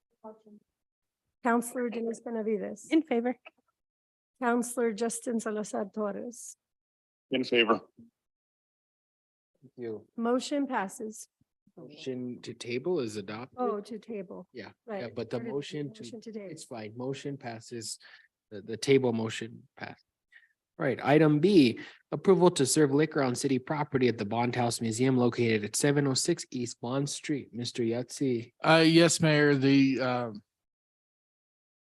Counselor Denise Benavides. In favor. Counselor Justin Salazar Torres. In favor. Thank you. Motion passes. Motion to table is adopted. Oh, to table. Yeah, Right. yeah, but the Pardon me, motion to, table. it's fine. Motion passes. The table motion passed. Right, item B, approval to serve liquor on city property at the Bond House Museum located at 706 East Bond Street. Mr. Yatsi. Yes, Mayor, the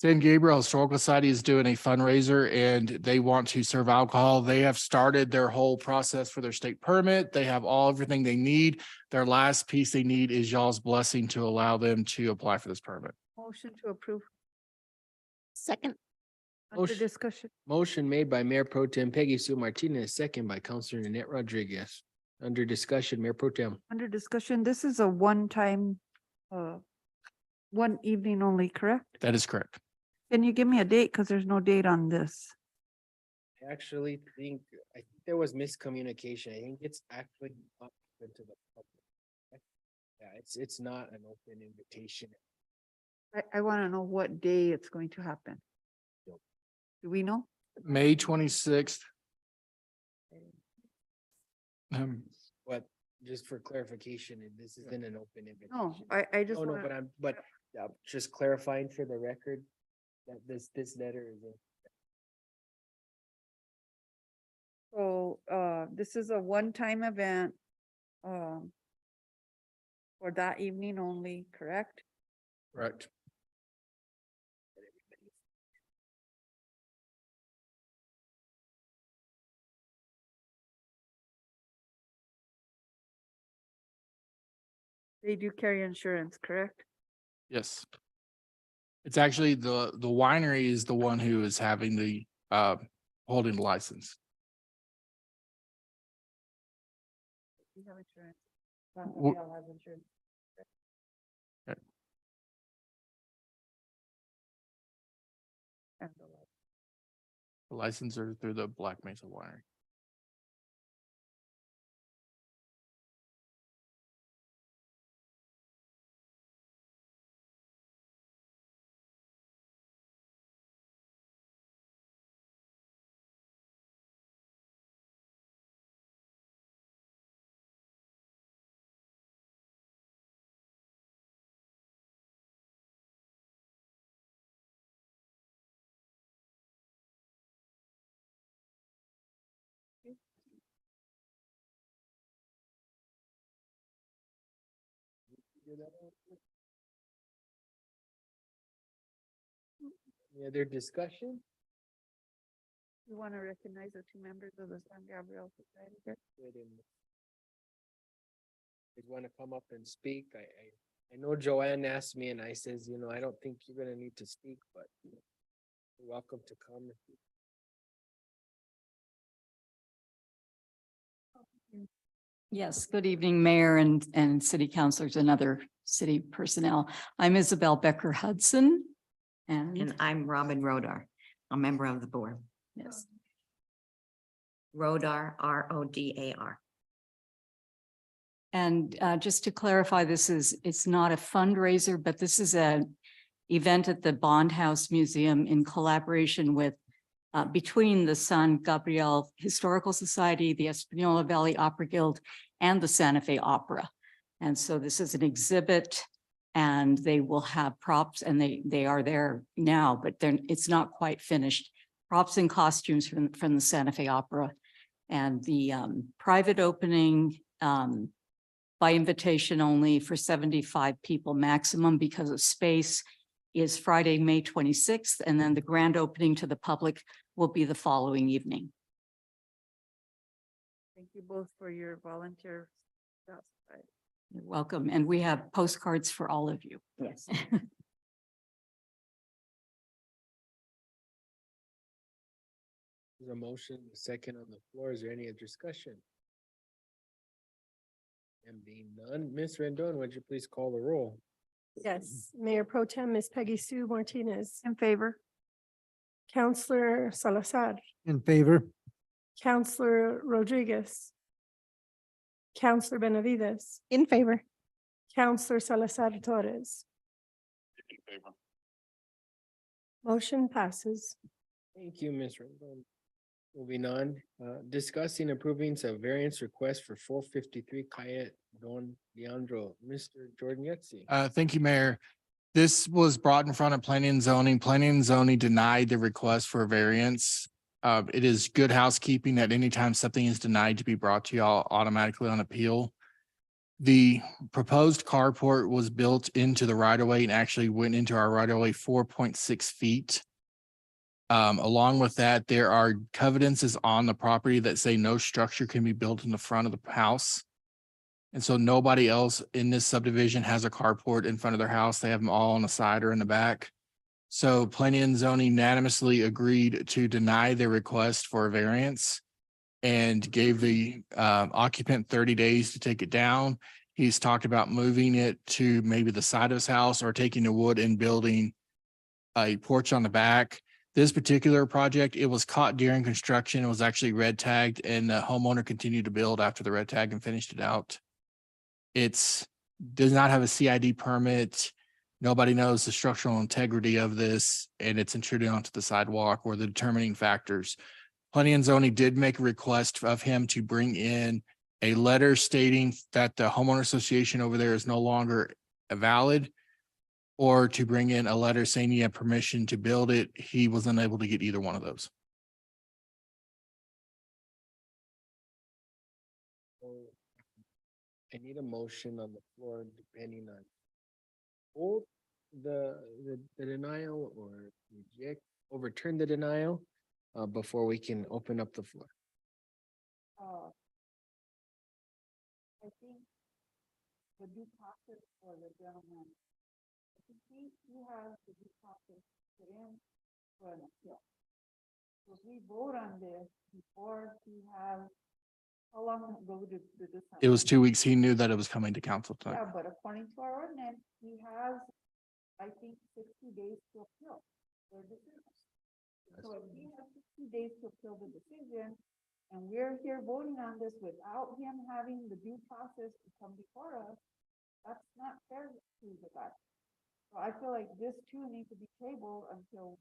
San Gabriel Historical Society is doing a fundraiser and they want to serve alcohol. They have started their whole process for their state permit. They have everything they need. Their last piece they need is y'all's blessing to allow them to apply for this permit. Motion to approve. Second. Under Motion. discussion. Motion made by Mayor Pro Tem Peggy Sue Martinez, second by Counselor Nanette Rodriguez. Under discussion, Mayor Pro Tem. Under discussion, this is a one-time, one evening only, correct? That is correct. Can you give me a date? Because there's no date on this. I actually think, there was miscommunication. I think it's actually up to the public. Yeah, it's not an open invitation. I want to know what day it's going to happen. Do we know? May 26th. But just for clarification, this isn't an open invitation. No, I just Oh, no, want, but just clarifying for the record that this letter is in. so, this is a one-time event, for that evening only, correct? Correct. They do carry insurance, correct? Yes. It's actually the winery is the one who is having the holding the license. We have insurance. W- We all have insurance. Okay. And the like. The license are through the Black Mesa Winery. Any other discussion? You want to recognize the two members of the San Gabriel Society here? Want to come up and speak? I know Joanne asked me and I says, I don't think you're gonna need to speak, but you're welcome to come. Yes, good evening, Mayor and city councilors and other city personnel. I'm Isabel Becker Hudson. And And I'm Robin Rodar, a member of the board. yes, Rodar, R-O-D-A-R. and just to clarify, it's not a fundraiser, but this is an event at the Bond House Museum in collaboration with between the San Gabriel Historical Society, the Espanola Valley Opera Guild, and the Santa Fe Opera. And so this is an exhibit and they will have props and they are there now, but then it's not quite finished. Props and costumes from the Santa Fe Opera. And the private opening by invitation only for 75 people maximum because of space is Friday, May 26th, and then the grand opening to the public will be the following evening. Thank you both for your volunteer stuff. You're welcome, and we have postcards for all of you. Yes. There's a motion, a second on the floor. Is there any other discussion? And being none, Ms. Rendon, would you please call the roll? Yes, Mayor Pro Tem, Ms. Peggy Sue Martinez, In favor? Counselor Salazar, In favor? Counselor Rodriguez, Counselor Benavides, In favor. Counselor Salazar Torres. In favor. Motion passes. Thank you, Ms. Rendon. Moving on, discussing approving some variance request for 453 Cayet Don Leandro, Mr. Jordan Yetzi. Thank you, Mayor. This was brought in front of planning and zoning. Planning and zoning denied the request for a variance. It is good housekeeping that anytime something is denied to be brought to y'all automatically on appeal. The proposed carport was built into the right of way and actually went into our right of way 4.6 feet. Along with that, there are covenances on the property that say no structure can be built in the front of the house. And so nobody else in this subdivision has a carport in front of their house. They have them all on the side or in the back. So planning and zoning unanimously agreed to deny their request for a variance and gave the occupant 30 days to take it down. He's talked about moving it to maybe the side of his house or taking the wood and building a porch on the back. This particular project, it was caught during construction. It was actually red tagged and the homeowner continued to build after the red tag and finished it out. Does not have a CID permit. Nobody knows the structural integrity of this, and it's intruding onto the sidewalk or the determining factors. Planning and zoning did make a request of him to bring in a letter stating that the homeowner association over there is no longer valid, or to bring in a letter saying he had permission to build it. He was unable to get either one of those. I need a motion on the floor depending on hold the denial or reject, overturn the denial before we can open up the floor. I think the due process for the gentleman, I think he has the due process put in for an appeal. So if we vote on this before he has, how long ago did this happen? It was 2 weeks. He knew that it was coming to council tonight. Yeah, but according to our ordinance, he has, I think, 60 days to appeal their decision. So if he has 60 days to appeal the decision, and we're here voting on this without him having the due process to come before us, that's not fair to the guy. So I feel like this too needs to be tabled until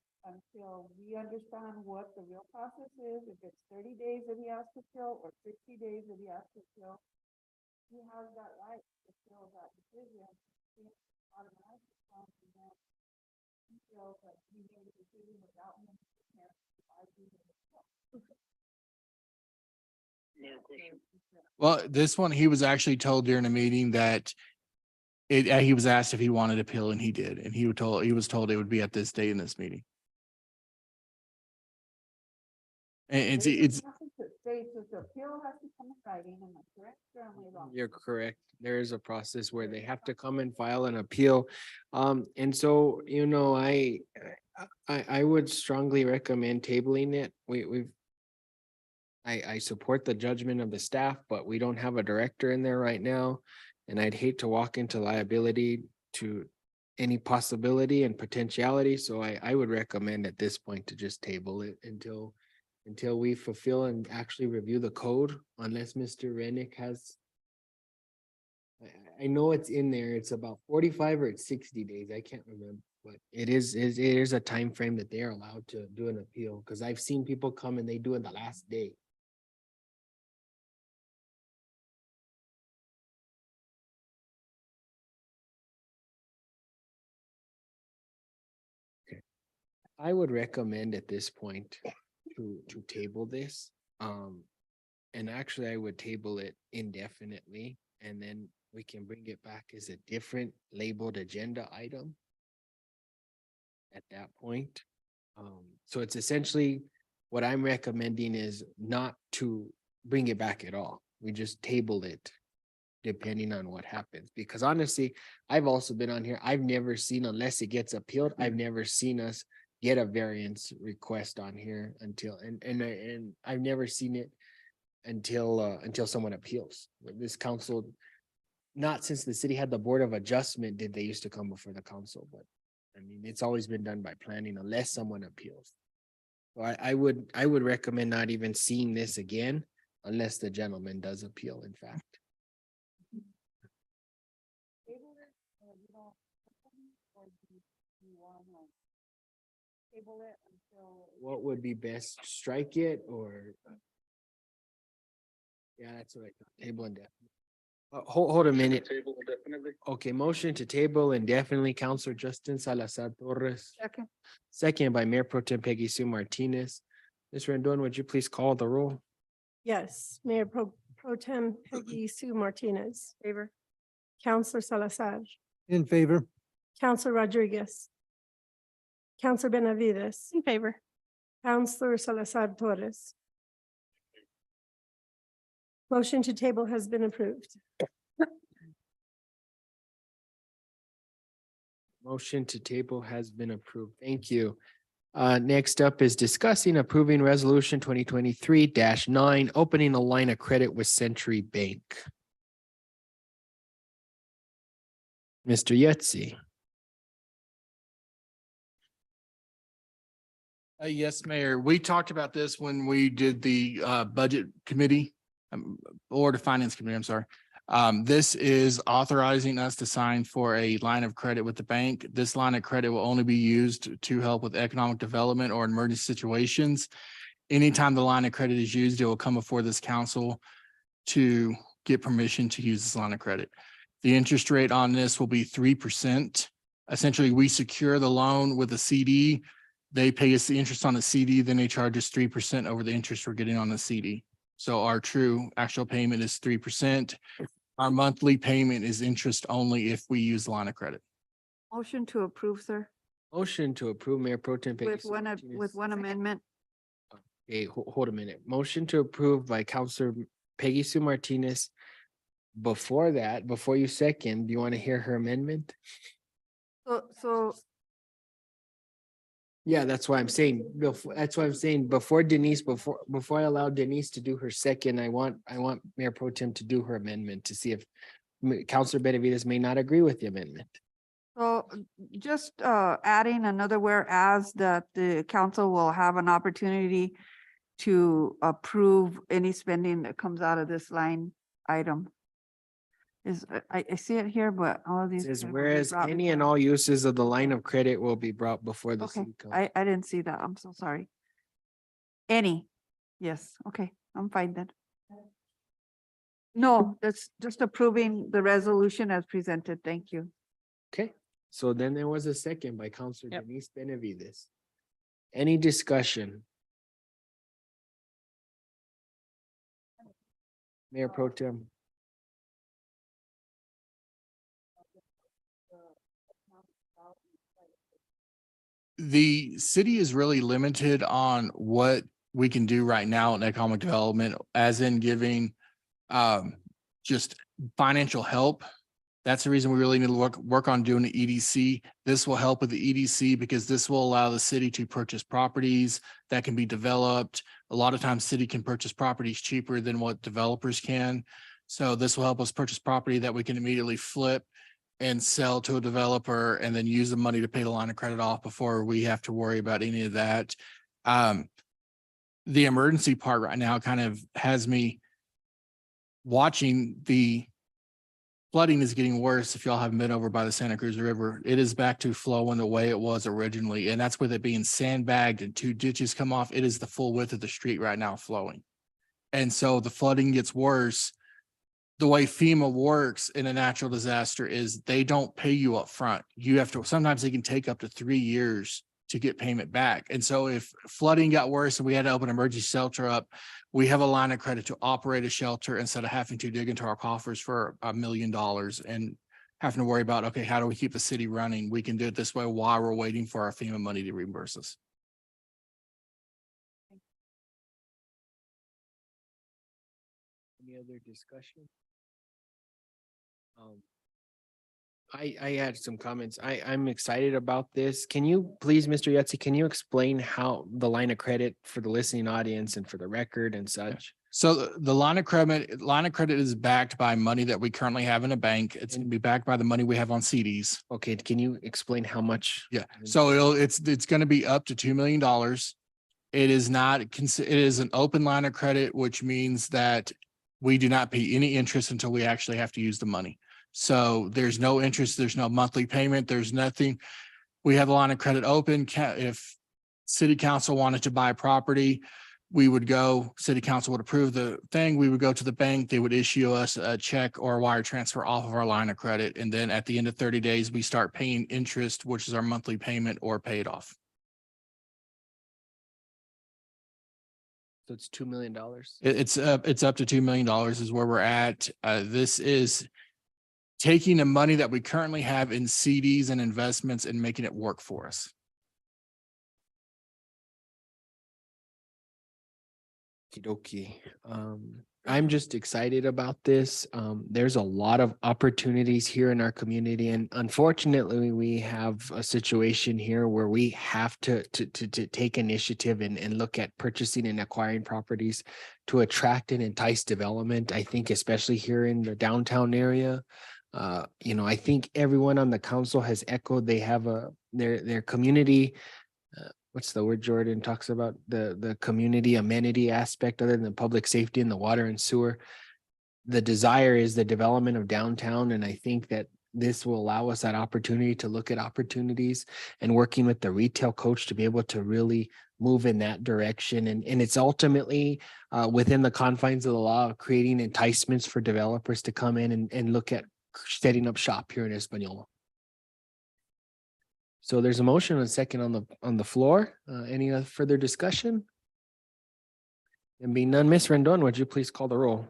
we understand what the real process is. If it's 30 days that he has to appeal or 60 days that he has to appeal, he has that right to appeal that decision. He automatically comes and then he feels that he made a decision without him to provide you with appeal. Well, this one, he was actually told during a meeting that he was asked if he wanted to appeal and he did. And he was told it would be at this date in this meeting. And it's The appeal has to come in writing, am I correct or am I wrong? You're correct. There is a process where they have to come and file an appeal. And so, you know, I would strongly recommend tabling it. I support the judgment of the staff, but we don't have a director in there right now. And I'd hate to walk into liability to any possibility and potentiality. So I would recommend at this point to just table it until we fulfill and actually review the code, unless Mr. Rennick has. I know it's in there. It's about 45 or it's 60 days. I can't remember, but it is a time frame that they're allowed to do an appeal, because I've seen people come and they do it the last day. I would recommend at this point to table this. And actually I would table it indefinitely, and then we can bring it back as a different labeled agenda item at that point. So it's essentially what I'm recommending is not to bring it back at all. We just table it depending on what happens, because honestly, I've also been on here. I've never seen, unless it gets appealed, I've never seen us get a variance request on here until, and I've never seen it until someone appeals. This council, not since the city had the Board of Adjustment did they used to come before the council, but I mean, it's always been done by planning unless someone appeals. So I would recommend not even seeing this again unless the gentleman does appeal, in fact. Table it, you know, or do you wanna table it until? What would be best? Strike it or? Yeah, that's what I thought. Table indefinitely. Hold a minute. Table definitely. Okay, motion to table indefinitely, Counselor Justin Salazar Torres. Second. Second by Mayor Pro Tem Peggy Sue Martinez. Ms. Rendon, would you please call the roll? Yes, Mayor Pro Tem Peggy Sue Martinez, Favor. Counselor Salazar, In favor. Counselor Rodriguez, Counselor Benavides, In favor. Counselor Salazar Torres. Motion to table has been approved. Motion to table has been approved. Thank you. Next up is discussing approving resolution 2023-9, opening a line of credit with Century Bank. Mr. Yetzi. Yes, Mayor. We talked about this when we did the budget committee or the finance committee, I'm sorry. This is authorizing us to sign for a line of credit with the bank. This line of credit will only be used to help with economic development or emergency situations. Anytime the line of credit is used, it will come before this council to get permission to use this line of credit. The interest rate on this will be 3%. Essentially, we secure the loan with a CD. They pay us the interest on the CD, then they charge us 3% over the interest we're getting on the CD. So our true actual payment is 3%. Our monthly payment is interest only if we use the line of credit. Motion to approve, sir, Motion to approve Mayor Pro Tem Peggy with Sue one, Martinez. with one amendment. Okay, hold a minute. Motion to approve by Counselor Peggy Sue Martinez. Before that, before you second, do you want to hear her amendment? So Yeah, that's why I'm saying, that's why I'm saying before Denise, before I allow Denise to do her second, I want Mayor Pro Tem to do her amendment to see if Counselor Benavides may not agree with the amendment. So just adding another whereas that the council will have an opportunity to approve any spending that comes out of this line item. Is, I see it here, but all of It these. says will be whereas brought any before- and all uses of the line of credit will be brought before the Okay, city council. I didn't see that. I'm so sorry. Any, yes, okay, I'm fine then. No, that's just approving the resolution as presented. Thank you. Okay, so then there was a second by Counselor Yep. Denise Benavides. Any discussion? Mayor Pro Tem. The city is really limited on what we can do right now in economic development, as in giving just financial help. That's the reason we really need to work on doing the EDC. This will help with the EDC because this will allow the city to purchase properties that can be developed. A lot of times city can purchase properties cheaper than what developers can. So this will help us purchase property that we can immediately flip and sell to a developer and then use the money to pay the line of credit off before we have to worry about any of that. The emergency part right now kind of has me watching. The flooding is getting worse. If y'all haven't been over by the Santa Cruz River, it is back to flowing the way it was originally. And that's with it being sandbagged and 2 ditches come off. It is the full width of the street right now flowing. And so the flooding gets worse. The way FEMA works in a natural disaster is they don't pay you up front. You have to, sometimes they can take up to 3 years to get payment back. And so if flooding got worse and we had to open an emergency shelter up, we have a line of credit to operate a shelter instead of having to dig into our coffers for $1 million and having to worry about, okay, how do we keep the city running? We can do it this way while we're waiting for our FEMA money to reimburse us. Any other discussion? I had some comments. I'm excited about this. Can you please, Mr. Yetzi, can you explain how the line of credit for the listening audience and for the record and such? So the line of credit is backed by money that we currently have in a bank. It's going to be backed by the money we have on CDs. Okay, can you explain how much? Yeah, so it's going to be up to $2 million. It is not, it is an open line of credit, which means that we do not pay any interest until we actually have to use the money. So there's no interest, there's no monthly payment, there's nothing. We have a line of credit open. If city council wanted to buy property, we would go, city council would approve the thing. We would go to the bank. They would issue us a check or a wire transfer off of our line of credit. And then at the end of 30 days, we start paying interest, which is our monthly payment, or pay it off. So it's $2 million. It's up to $2 million is where we're at. This is taking the money that we currently have in CDs and investments and making it work for us. Okey-dokey. I'm just excited about this. There's a lot of opportunities here in our community, and unfortunately, we have a situation here where we have to take initiative and look at purchasing and acquiring properties to attract and entice development. I think especially here in the downtown area. I think everyone on the council has echoed, they have their community. What's the word Jordan talks about? The community amenity aspect other than the public safety and the water and sewer. The desire is the development of downtown. And I think that this will allow us that opportunity to look at opportunities and working with the retail coach to be able to really move in that direction. And it's ultimately within the confines of the law of creating enticements for developers to come in and look at setting up shop here in Española. So there's a motion and a second on the floor. Any other further discussion? And being none, Ms. Rendon, would you please call the roll?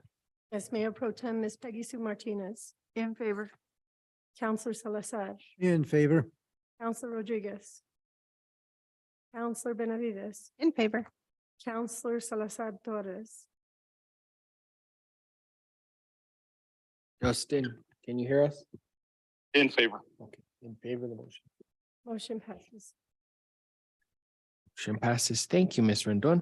Yes, Mayor Pro Tem, Ms. Peggy Sue Martinez, In favor. Counselor Salazar, In favor. Counselor Rodriguez, Counselor Benavides, In favor. Counselor Salazar Torres. Justin, can you hear us? In favor. Okay, in favor of the motion. Motion passes. Motion passes. Thank you, Ms. Rendon.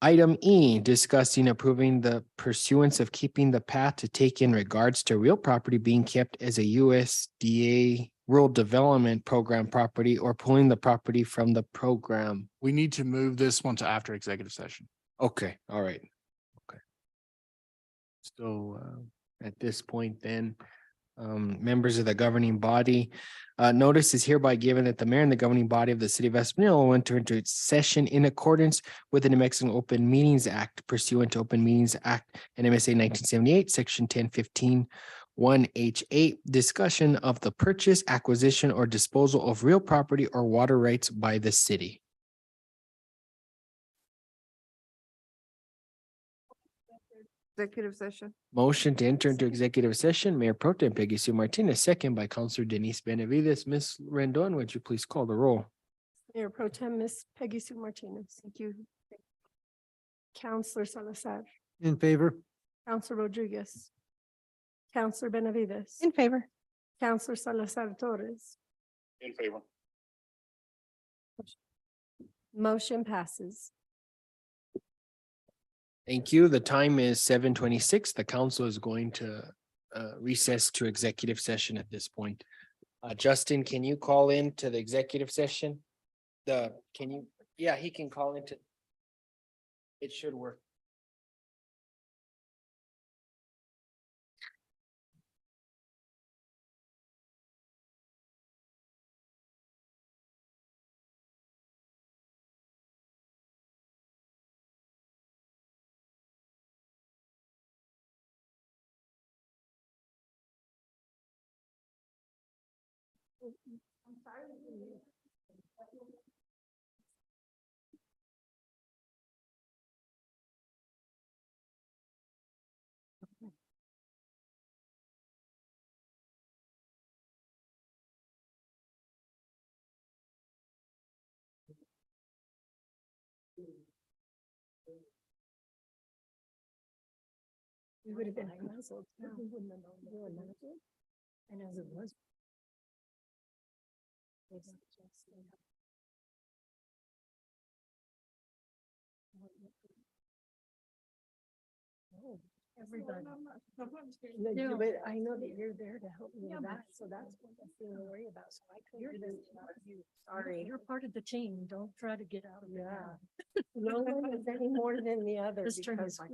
Item E, discussing approving the pursuance of keeping the path to take in regards to real property being kept as a USDA Rural Development Program property or pulling the property from the program. We need to move this one to after executive session. Okay, all right. Okay. So at this point then, members of the governing body, notice is hereby given that the mayor and the governing body of the city of Espanola will enter into its session in accordance with the New Mexico Open Meetings Act pursuant to Open Meetings Act and MSA 1978, section 1015 1H8, discussion of the purchase, acquisition, or disposal of real property or water rights by the city. Executive session. Motion to enter into executive session, Mayor Pro Tem Peggy Sue Martinez, second by Counselor Denise Benavides. Ms. Rendon, would you please call the roll? Mayor Pro Tem, Ms. Peggy Sue Martinez. Thank you. Counselor Salazar, In favor. Counselor Rodriguez, Counselor Benavides, In favor. Counselor Salazar Torres. In favor. Motion passes. Thank you. The time is 7:26. The council is going to recess to executive session at this point. Justin, can you call in to the executive session? Yeah, he can call into. It should work. We would have been puzzled. We wouldn't have known they were limited. And as it was. Everybody. No, but I know that you're there to help me with that, so that's what I'm feeling worried about, so I couldn't do this without you. Sorry. You're part of the team, don't try to get out of it. Yeah. No one is any more than the other. This turn is like.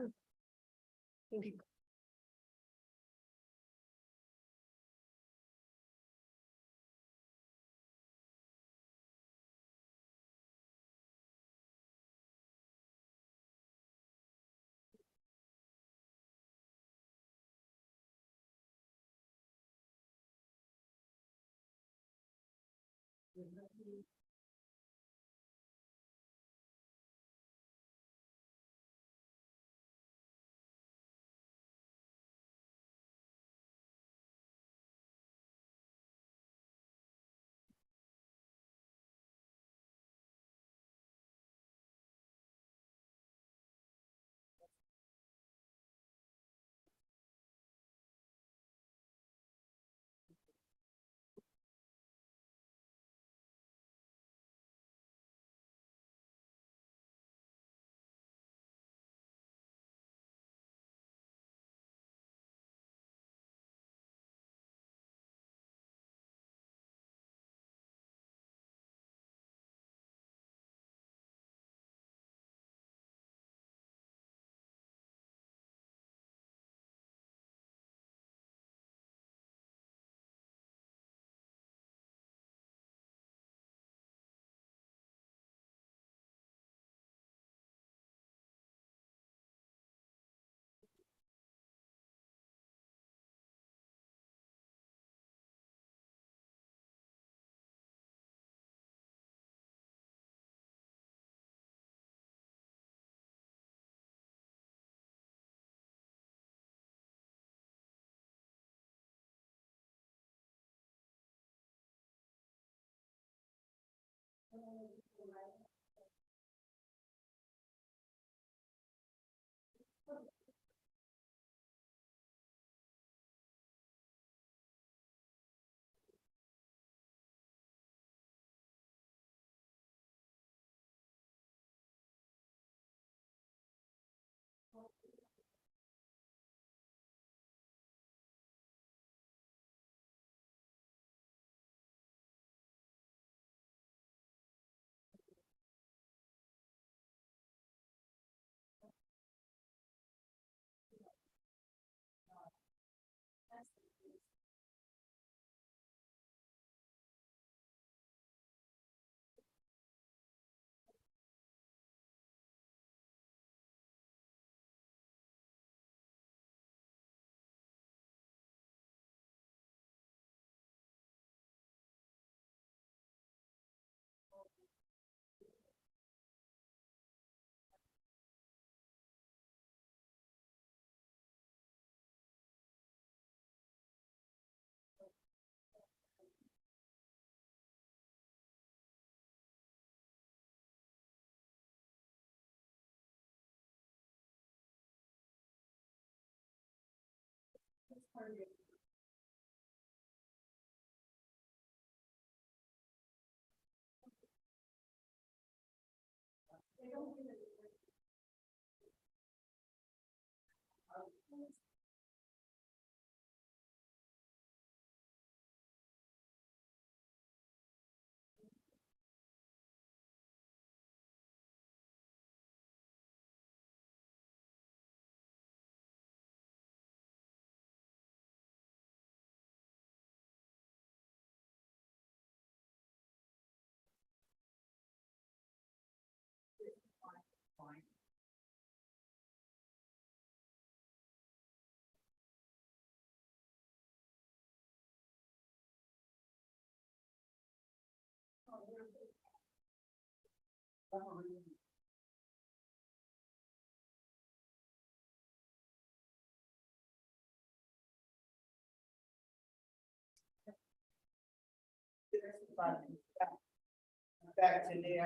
Back to the.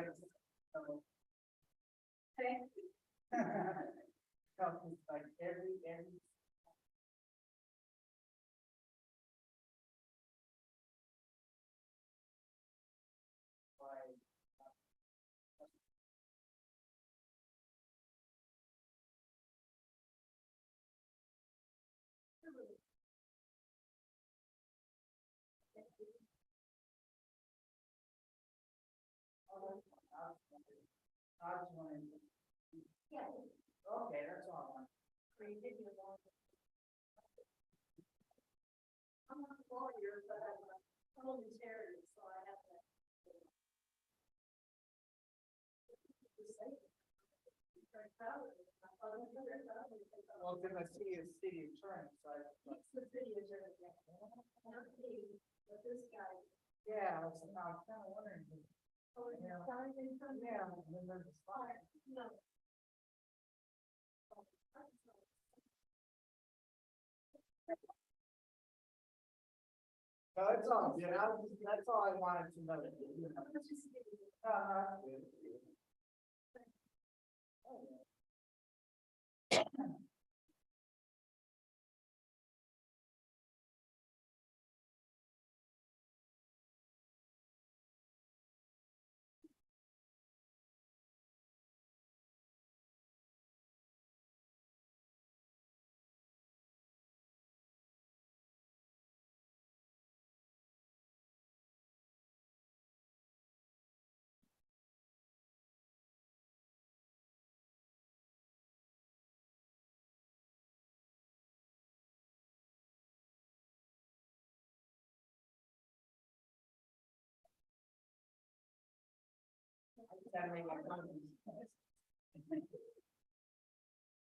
Like every. Okay, that's all. I'm not a lawyer, but I'm a parliamentarian, so I have to. Well, then I see a city attorney, so I. It's the city attorney. Not me, but this guy. Yeah, I was kind of wondering. Oh, it's Yeah. signed in front of me. Yeah, and then there's a spot. No. No, it's all good. That's all I wanted to know.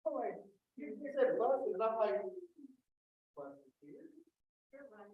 Oh, wait, you said buses, I'm like. Buses here? You're right.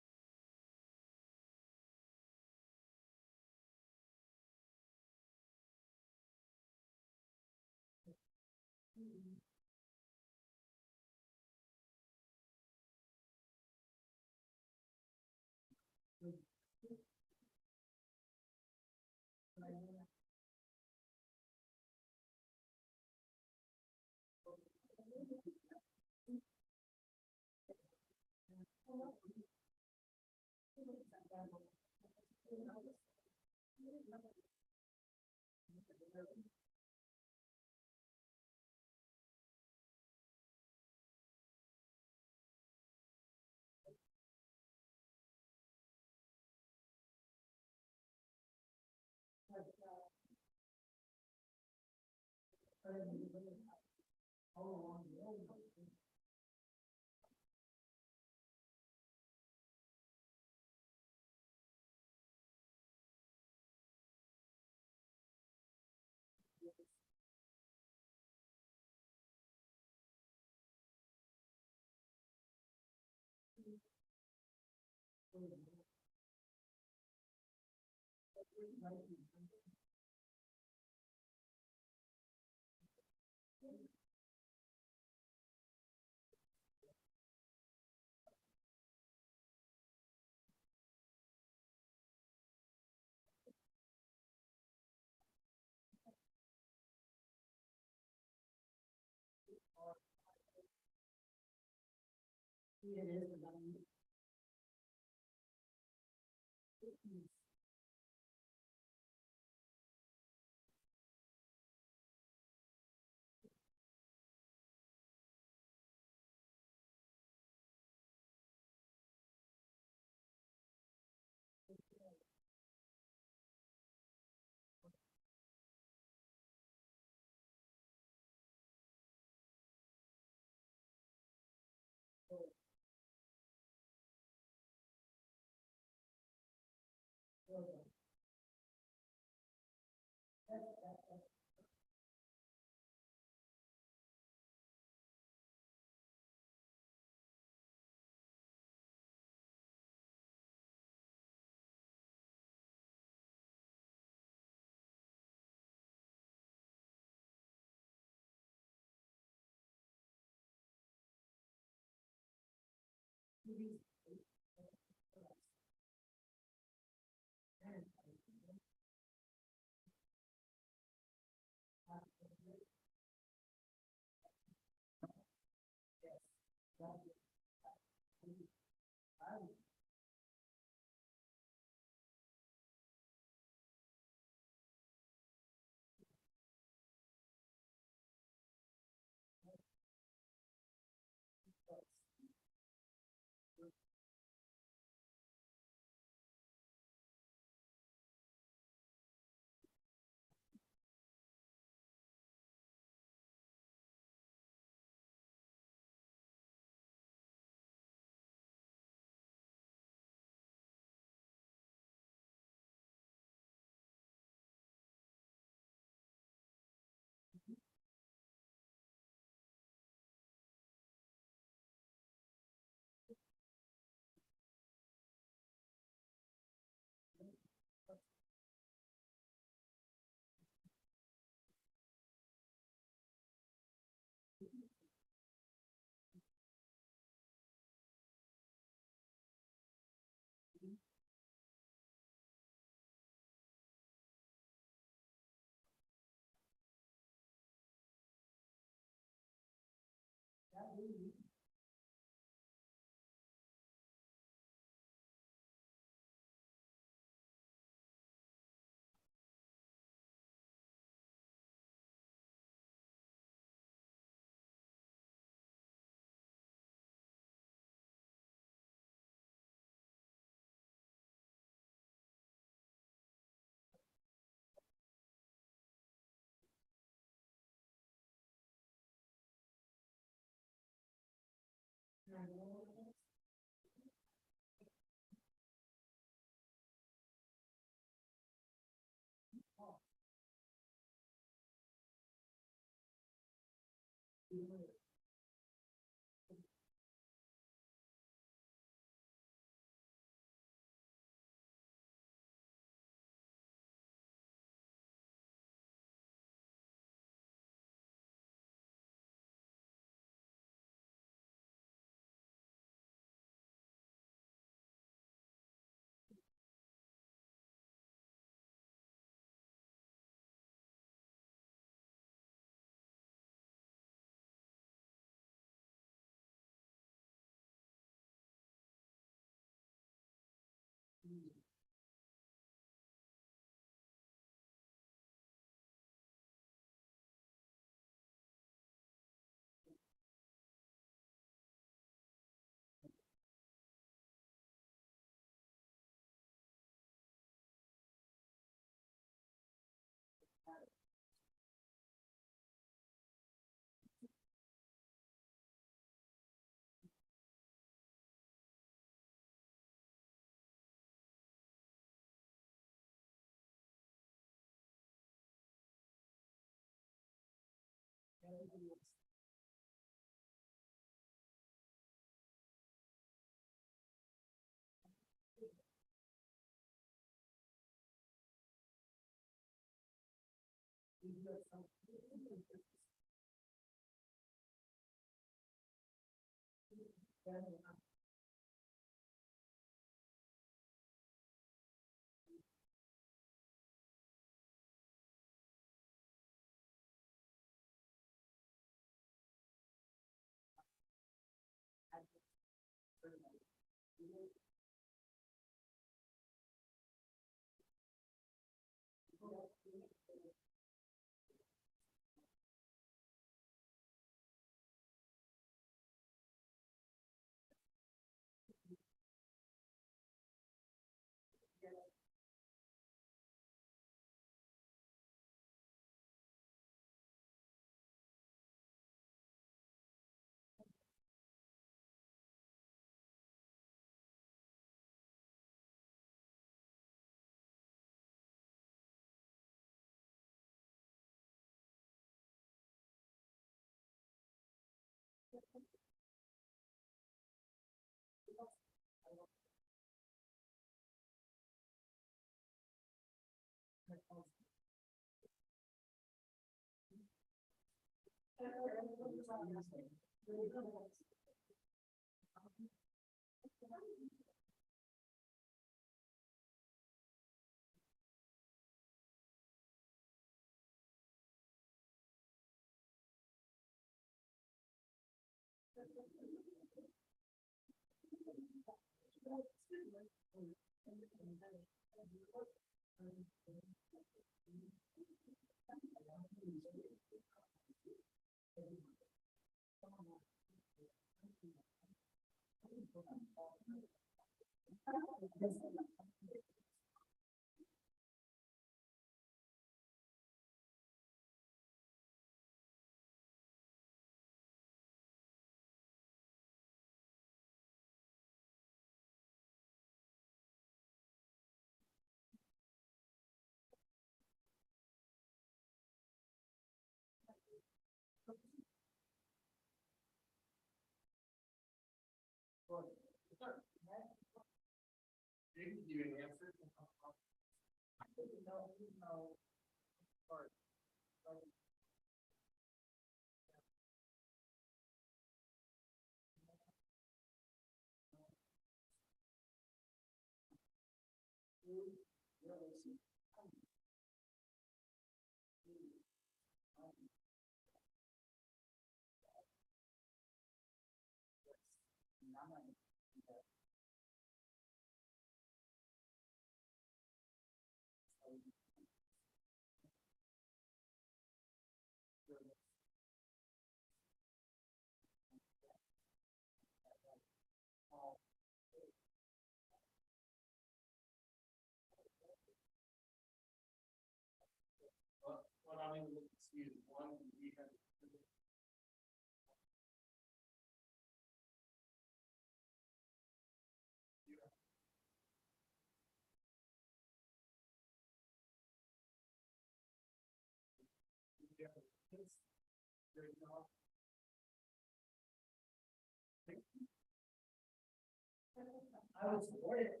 I would support it.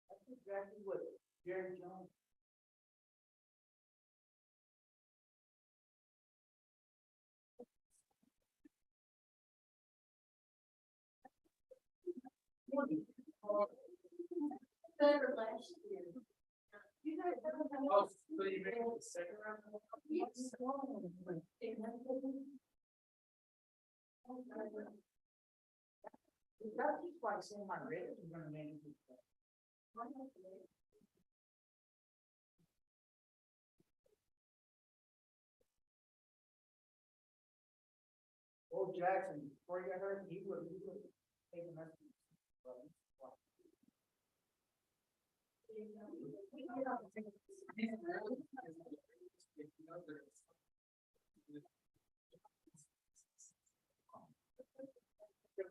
That's exactly what Jerry Jones. That's just like saying my rate is gonna make it. Old Jackson, before you got hurt, he would take a message.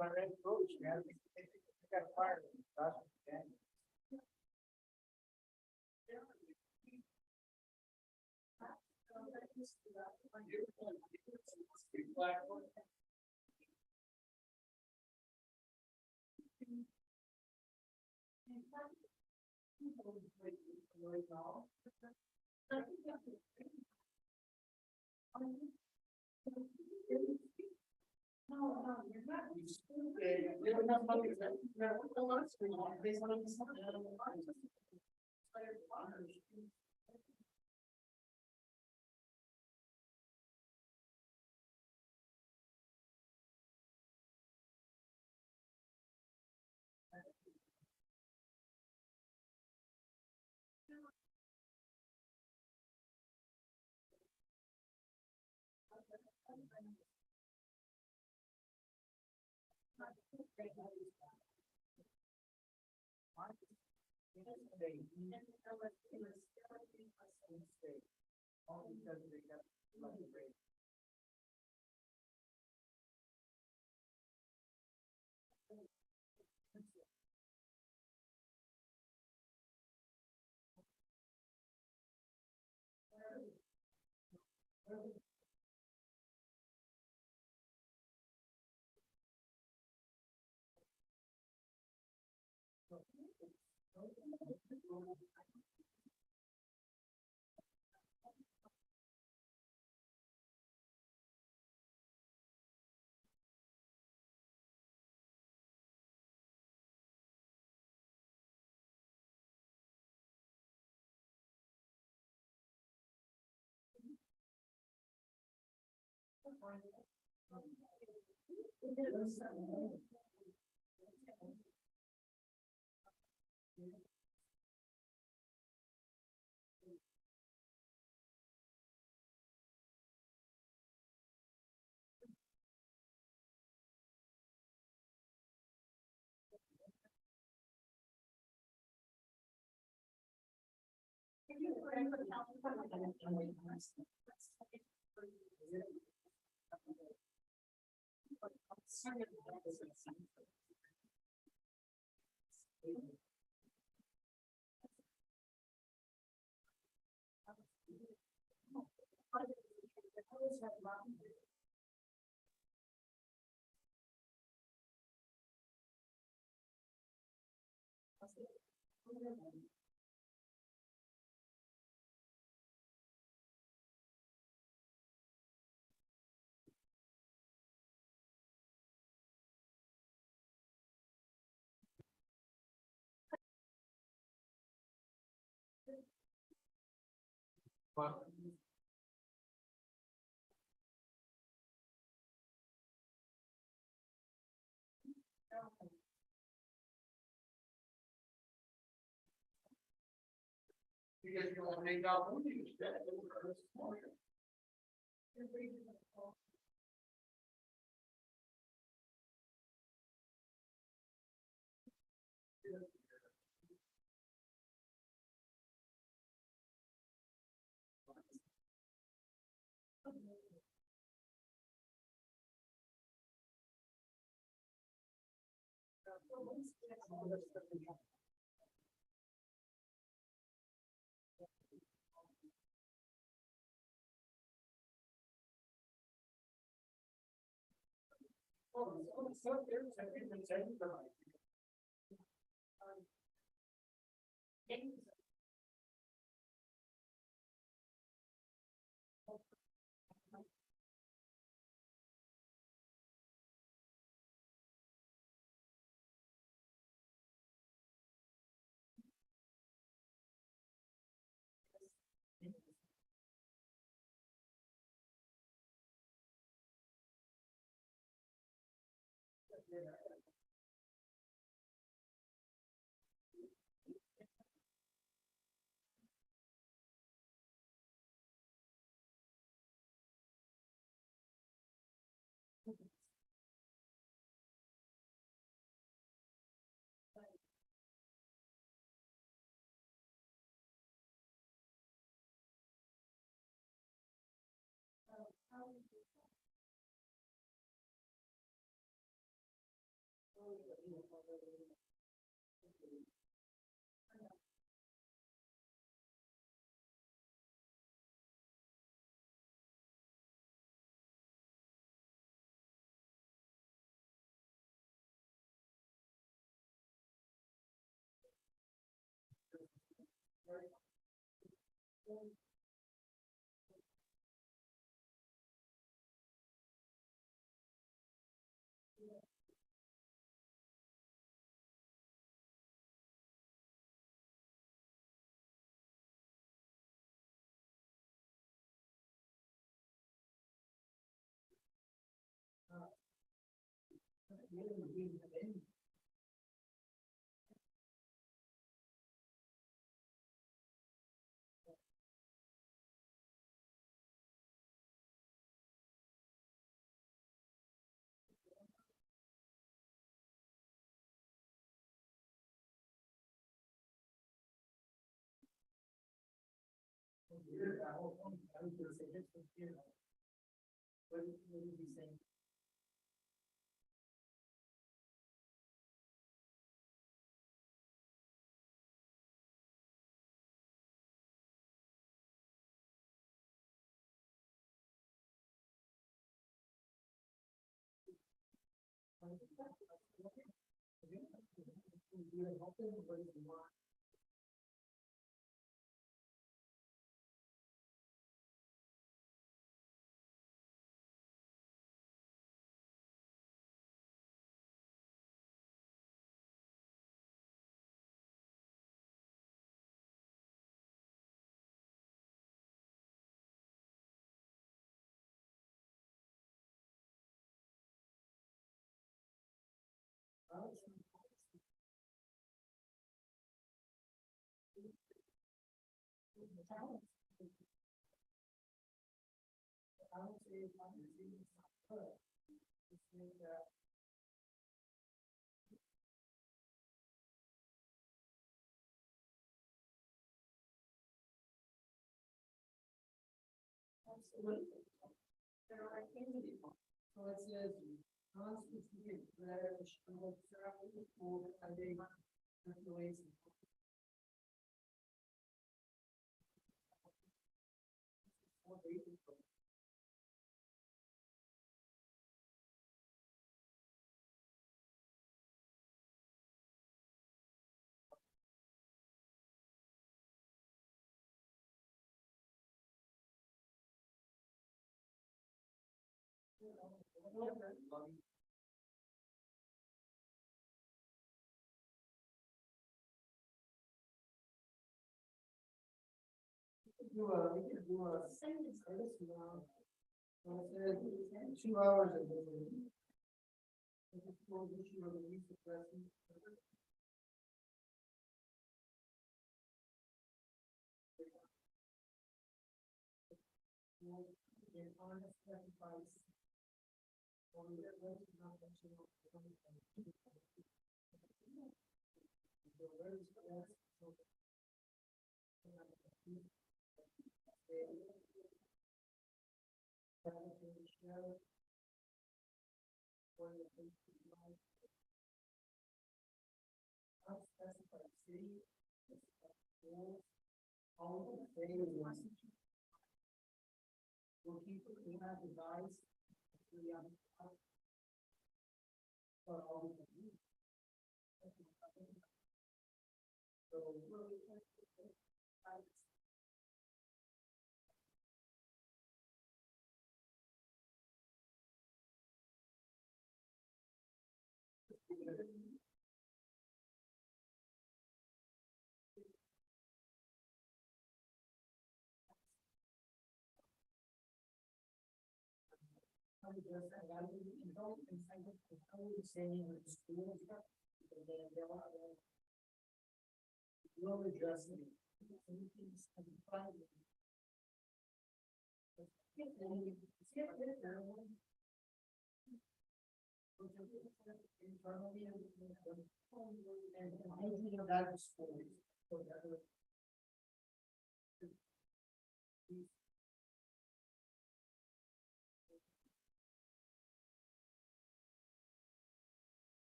I ran coach, man. I got fired. You guys don't make out movies.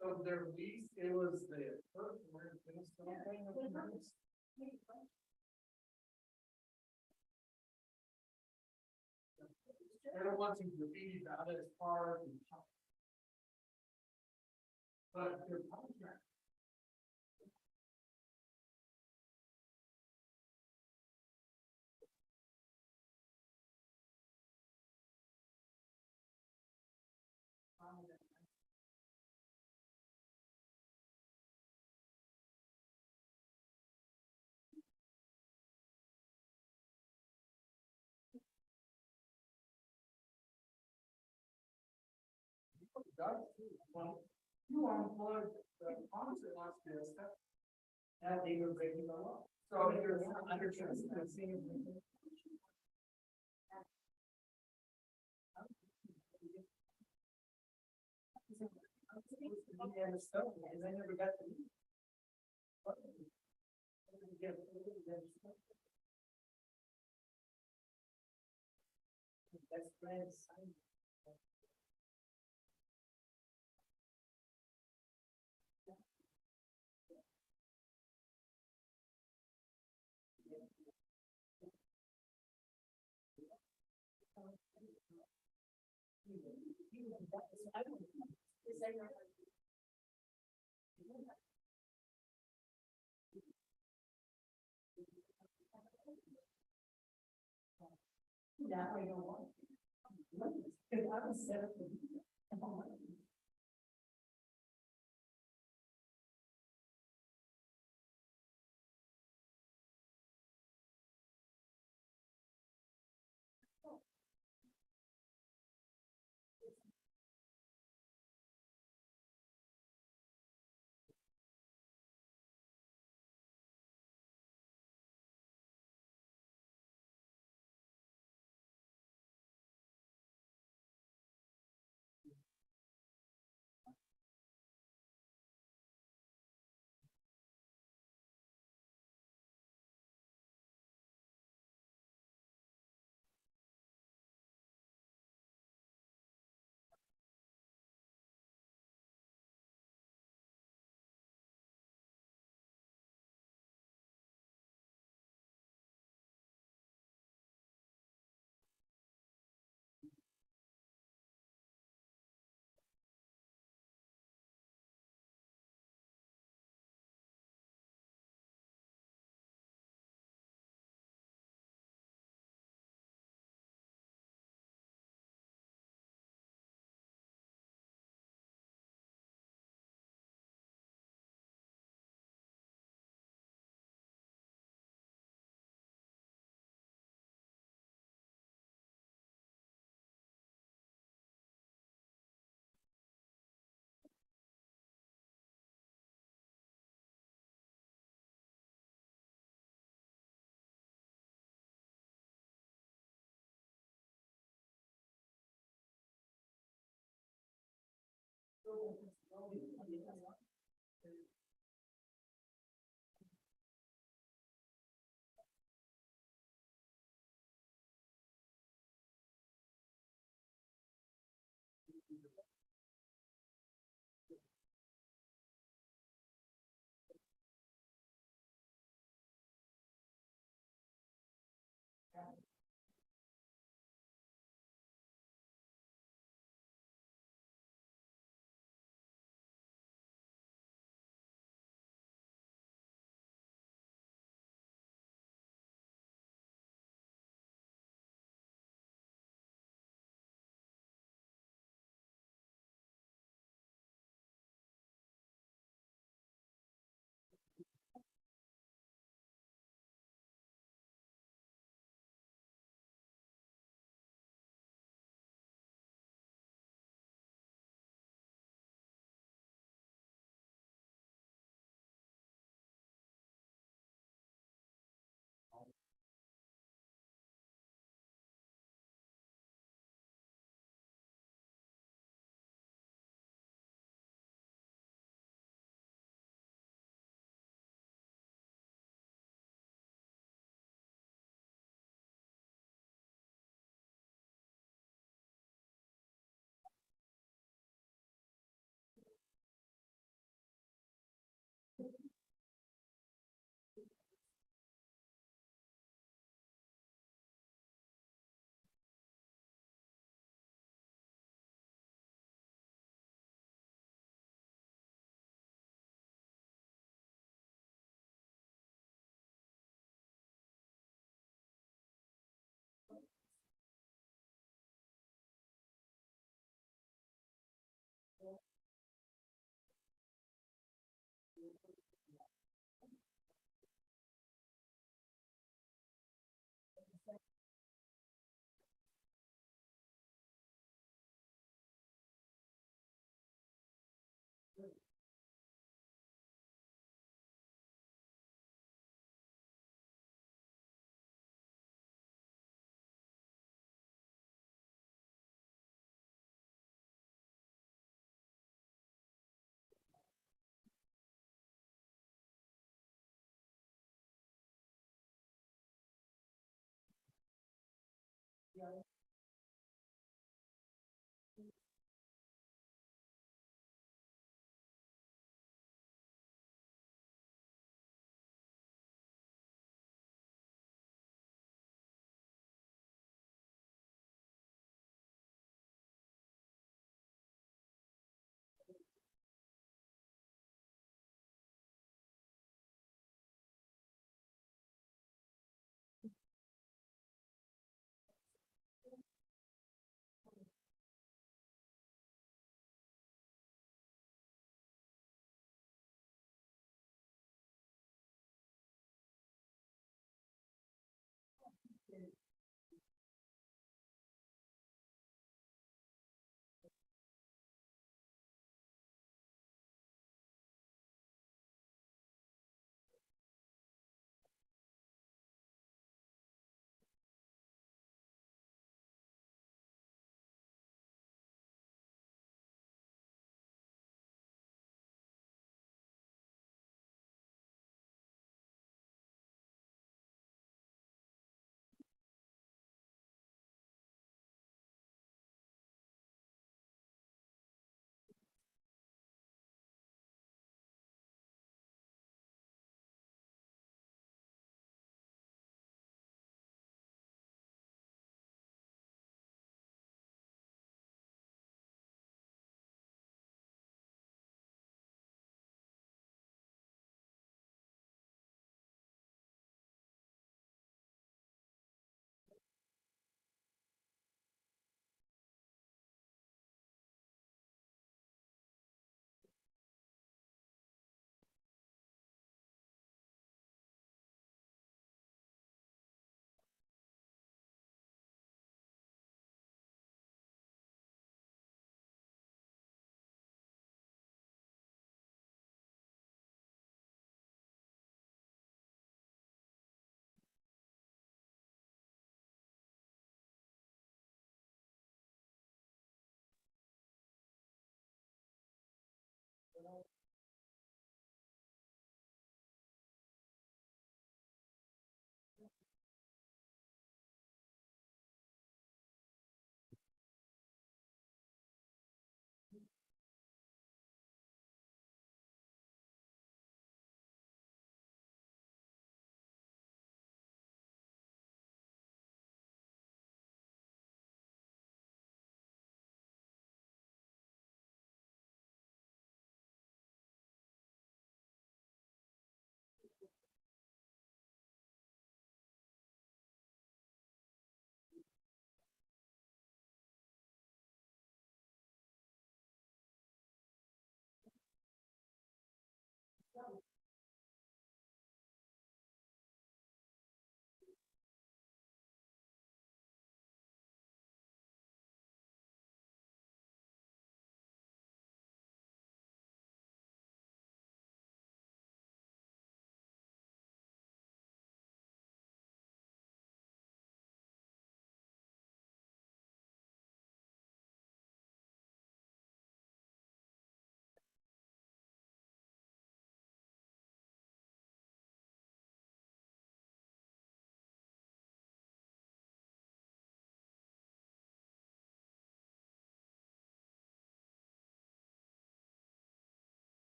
So their lease, it was the first. They're wanting graffiti out of his park and. But their contract. You unplugged the concert last year, They were breaking the law. So you're under. I never got to. Best friends. That I don't want. Because I was set up.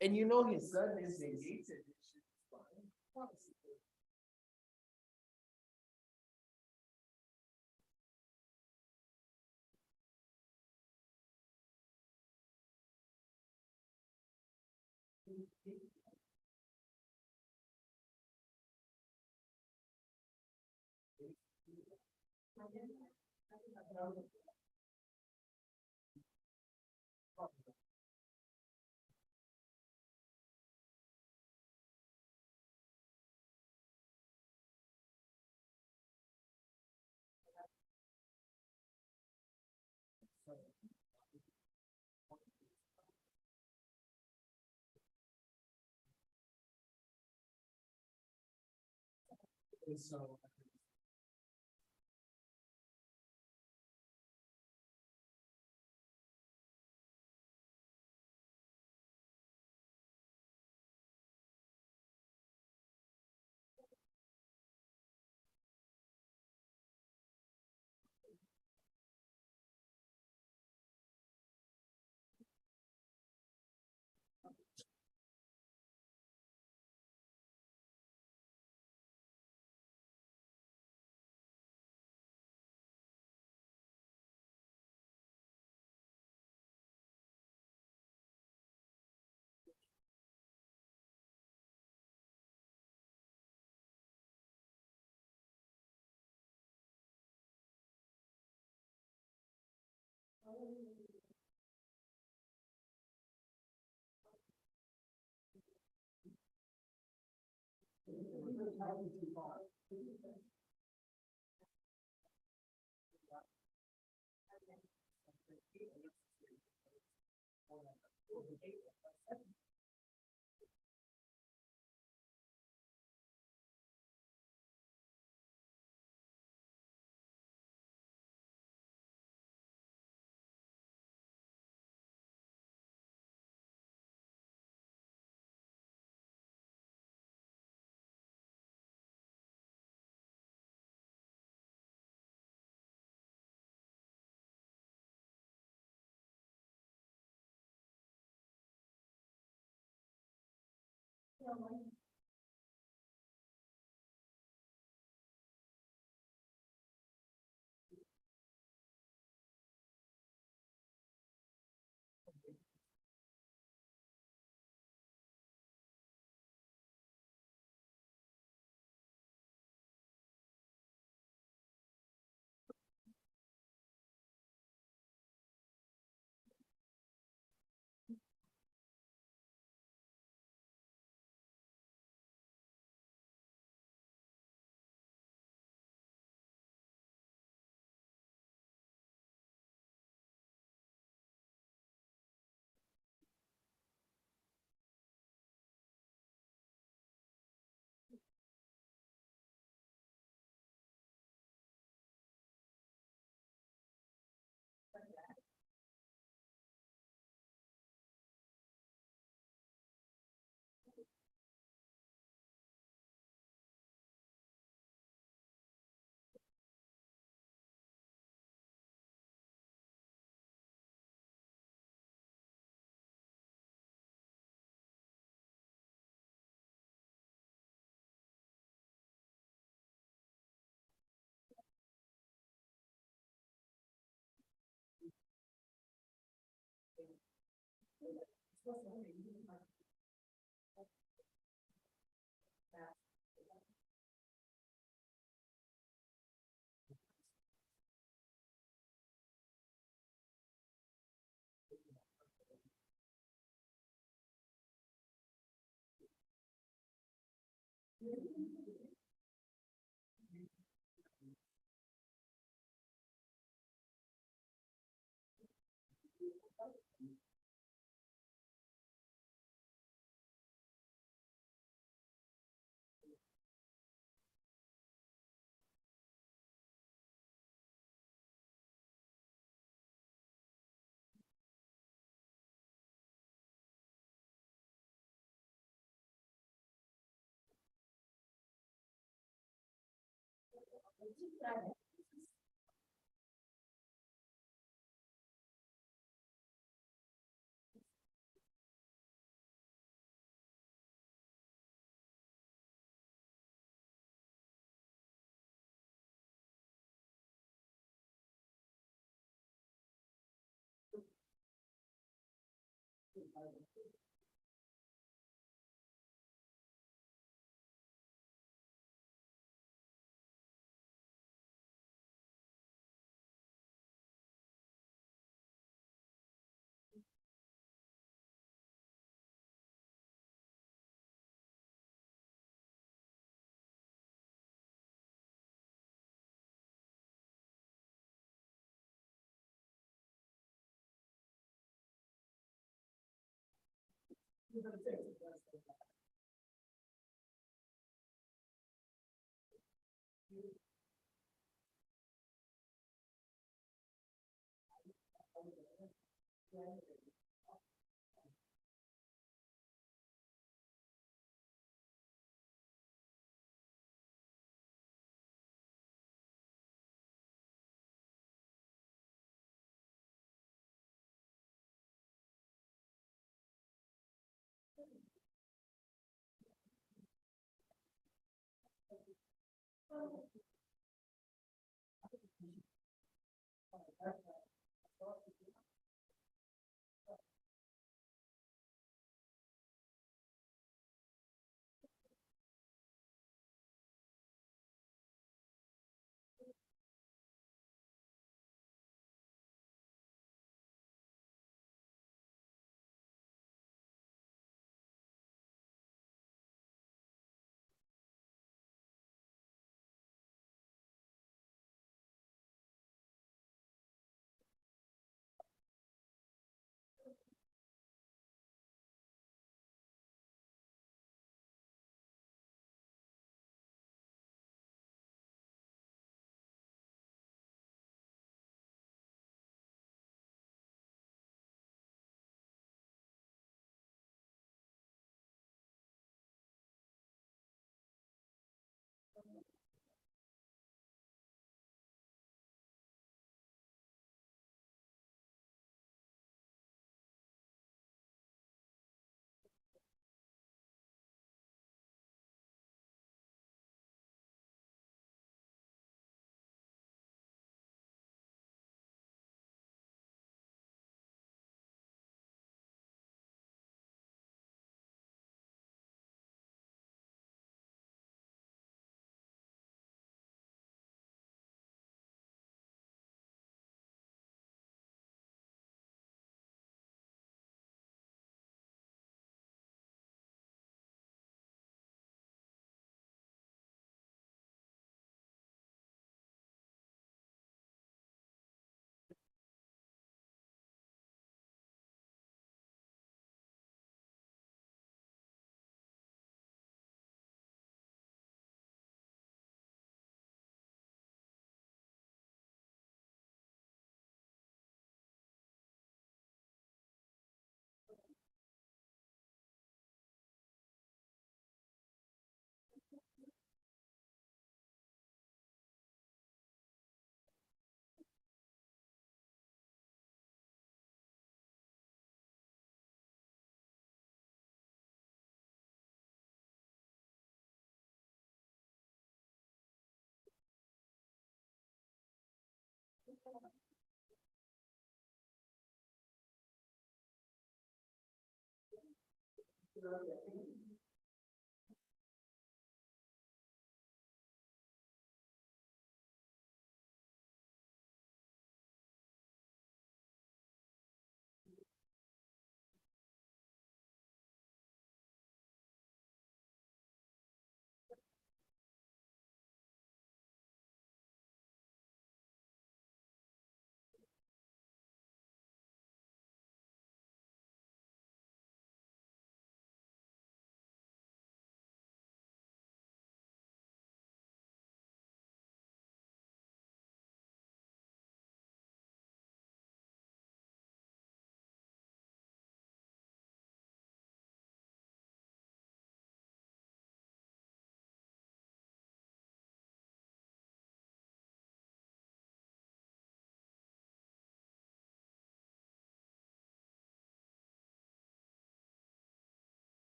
And you know his son is engaged. So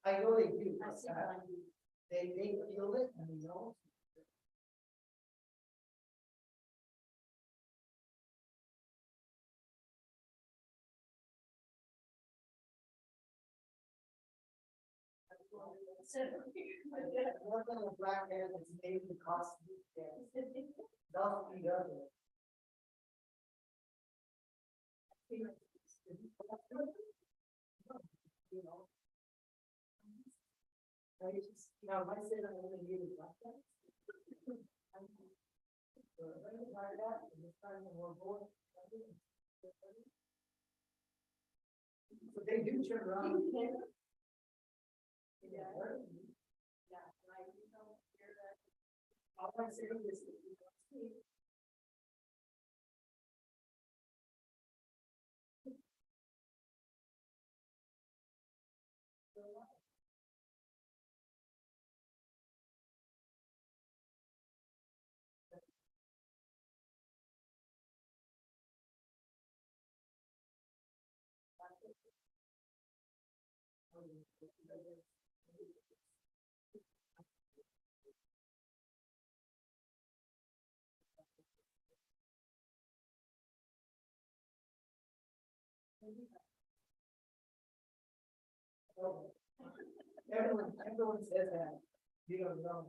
I know they do. They feel it and they know. One little black hair that's made the cost of these days. Don't be other. You know. I just, you know, I said I'm gonna use it like that. Like that, and it's time to work more. But they do turn around. Yeah. Yeah, like, you don't hear that. All I'm saying is that you don't see. Everyone says that. You don't know.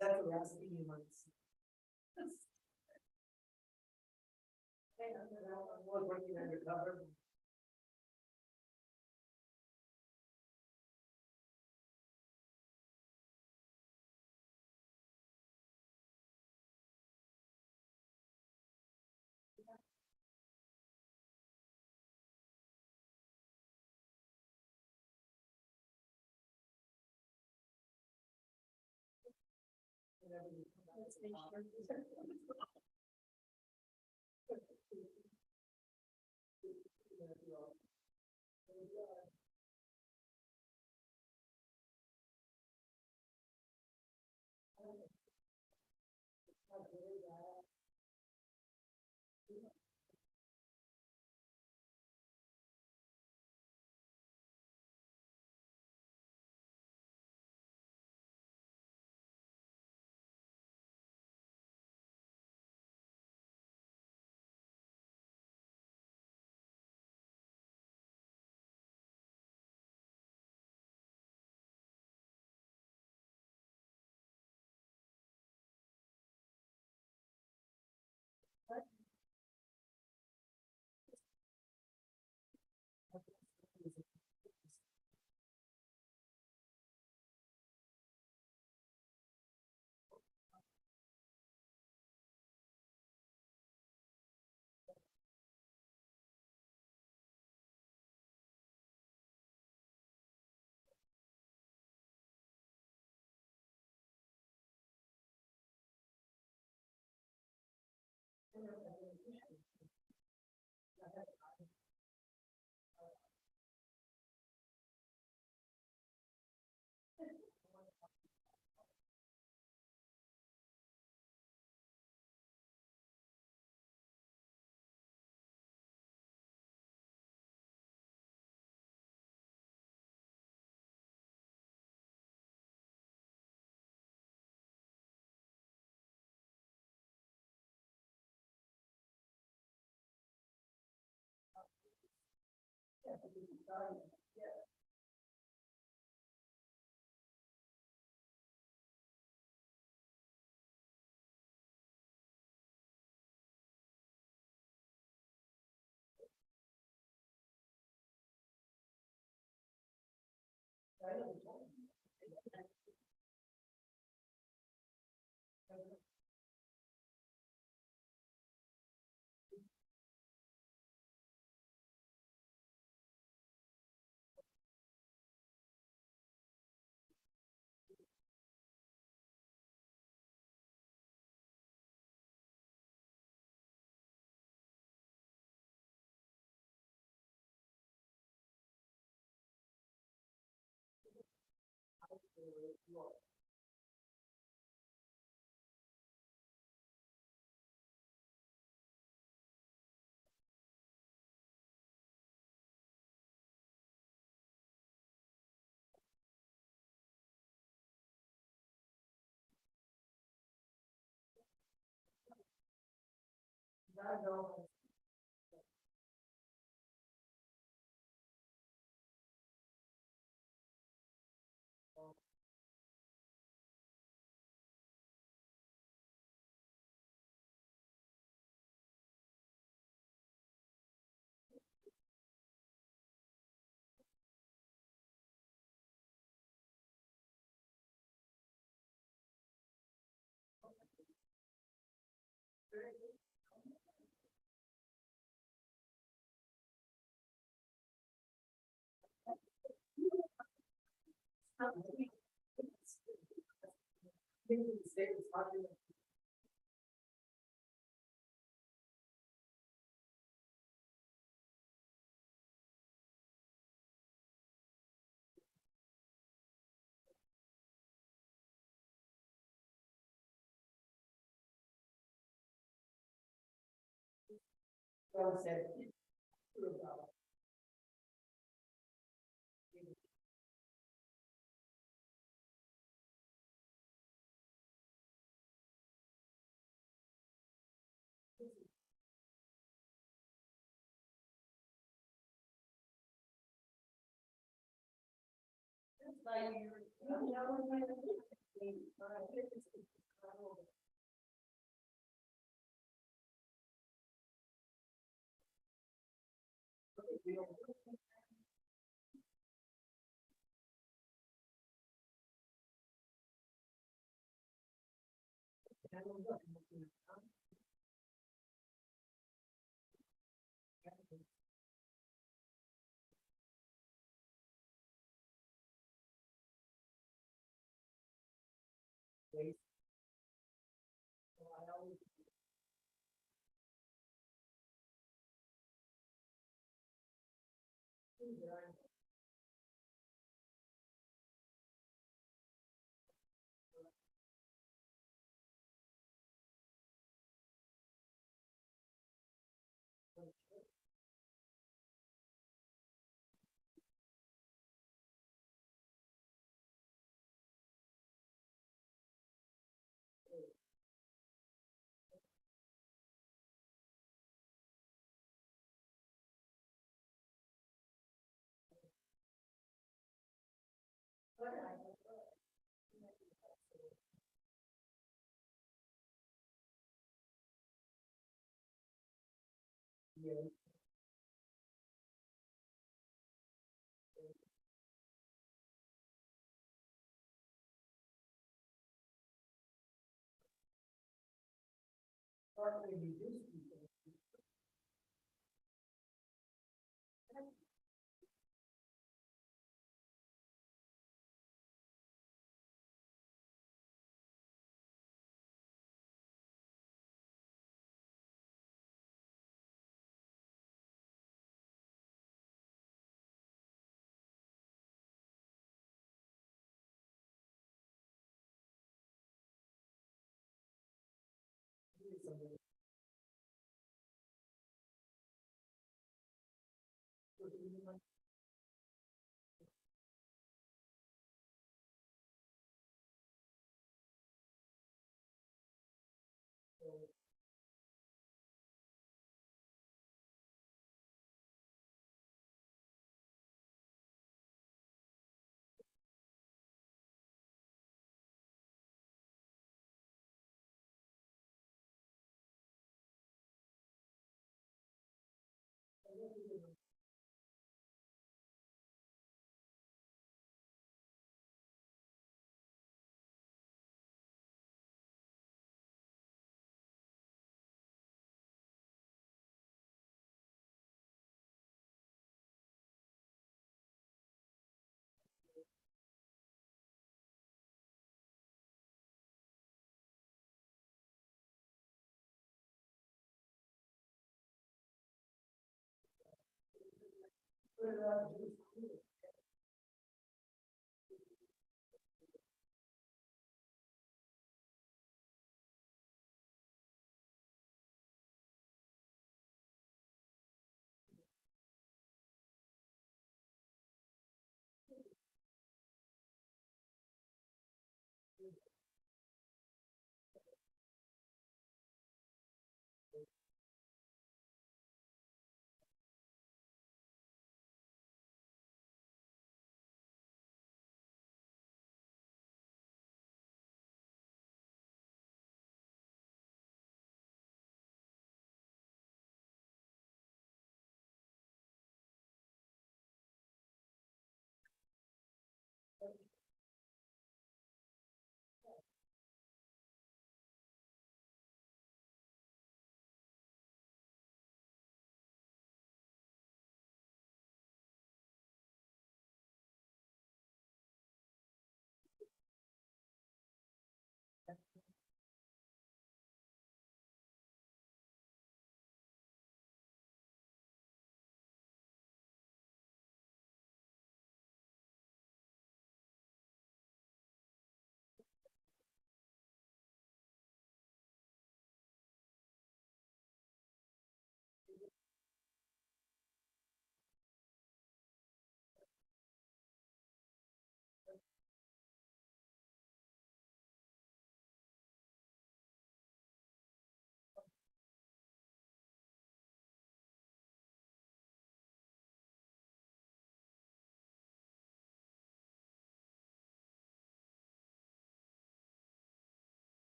That's the last thing you want to see. I was working undercover.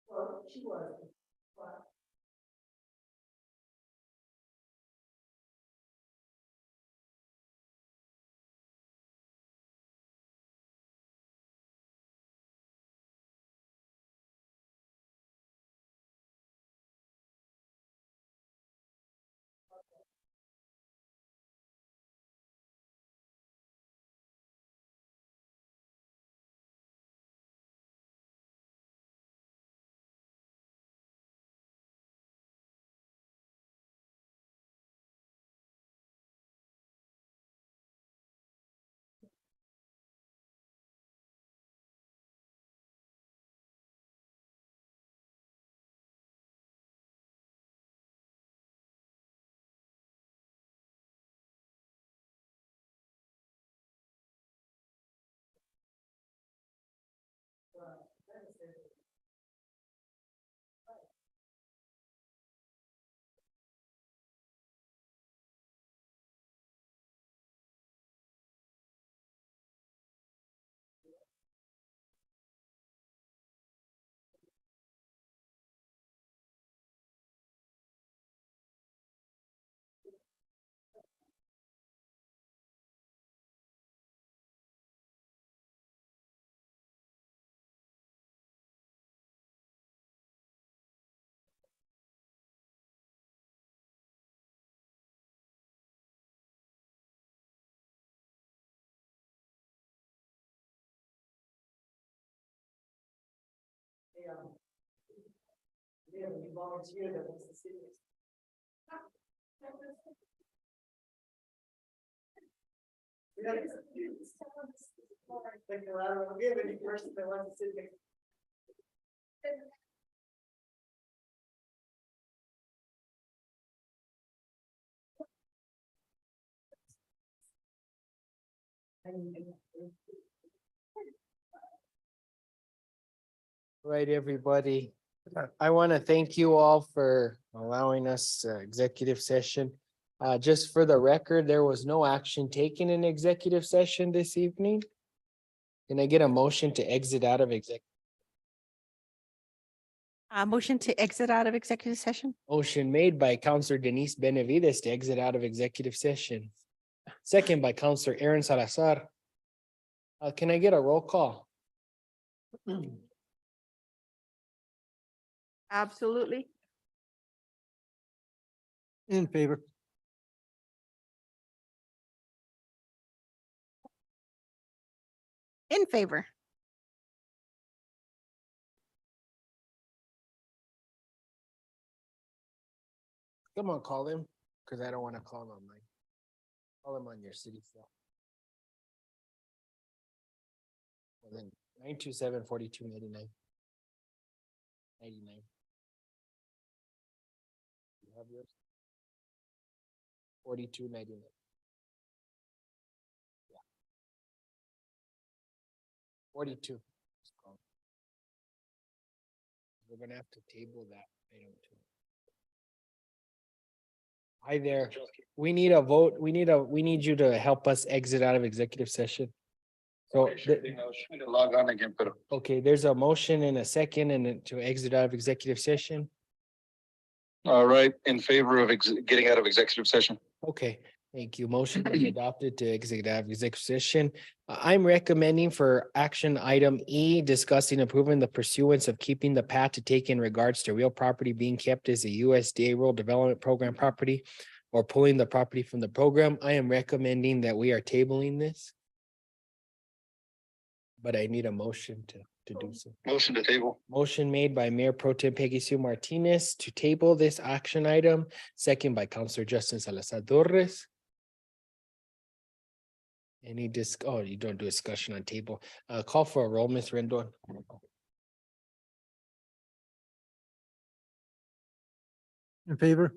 Well, she was. volunteer that wants to see this. We have any person that wants to sit next. Right, everybody. I want to thank you all for allowing us executive session. Just for the record, there was no action taken in executive session this evening. Can I get a motion to exit out of exec? Motion to exit out of executive session? Motion made by Counselor Denise Benavides to exit out of executive session. Second by Counselor Aaron Salazar. Can I get a roll call? Absolutely. In favor. In favor. Come on, call him, because I don't want to call online. Call him on your city cell. And then 927-4299. 99. You have yours? 4299. Yeah. 42. Just call. We're gonna have to table that item too. Hi there. We need a vote. We need you to help us exit out of executive session. So, Okay, sure thing. I was trying to log on again, but okay, there's a motion and a second and then to exit out of executive session. all right, in favor of getting out of executive session. Okay, thank you. Motion is adopted to exit out of executive session. I'm recommending for action item E, discussing approving the pursuance of keeping the path to take in regards to real property being kept as a USDA Rural Development Program property or pulling the property from the program. I am recommending that we are tabling this. But I need a motion to do so. Motion to table. Motion made by Mayor Pro Tem Peggy Sue Martinez to table this action item, second by Counselor Justin Salazar Torres. Any you don't do discussion on table. Call for a roll, Ms. Rendon. In favor.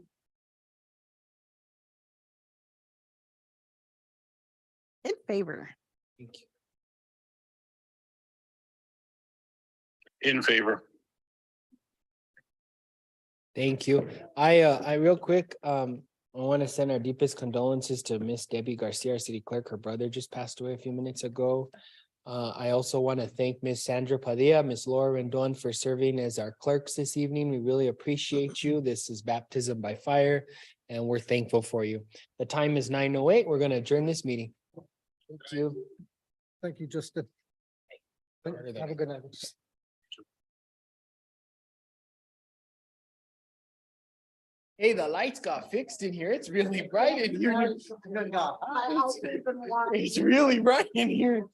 In favor. Thank you. In favor. Thank you. I real quick, I want to send our deepest condolences to Miss Debbie Garcia, our city clerk. Her brother just passed away a few minutes ago. I also want to thank Miss Sandra Padilla, Miss Laura Rendon for serving as our clerks this evening. We really appreciate you. This is baptism by fire, and we're thankful for you. The time is 9:08. We're going to adjourn this meeting. Thank you. Thank you, Justin. Have a good night. Hey, the lights got fixed in here. It's really bright in here. It's really bright in here.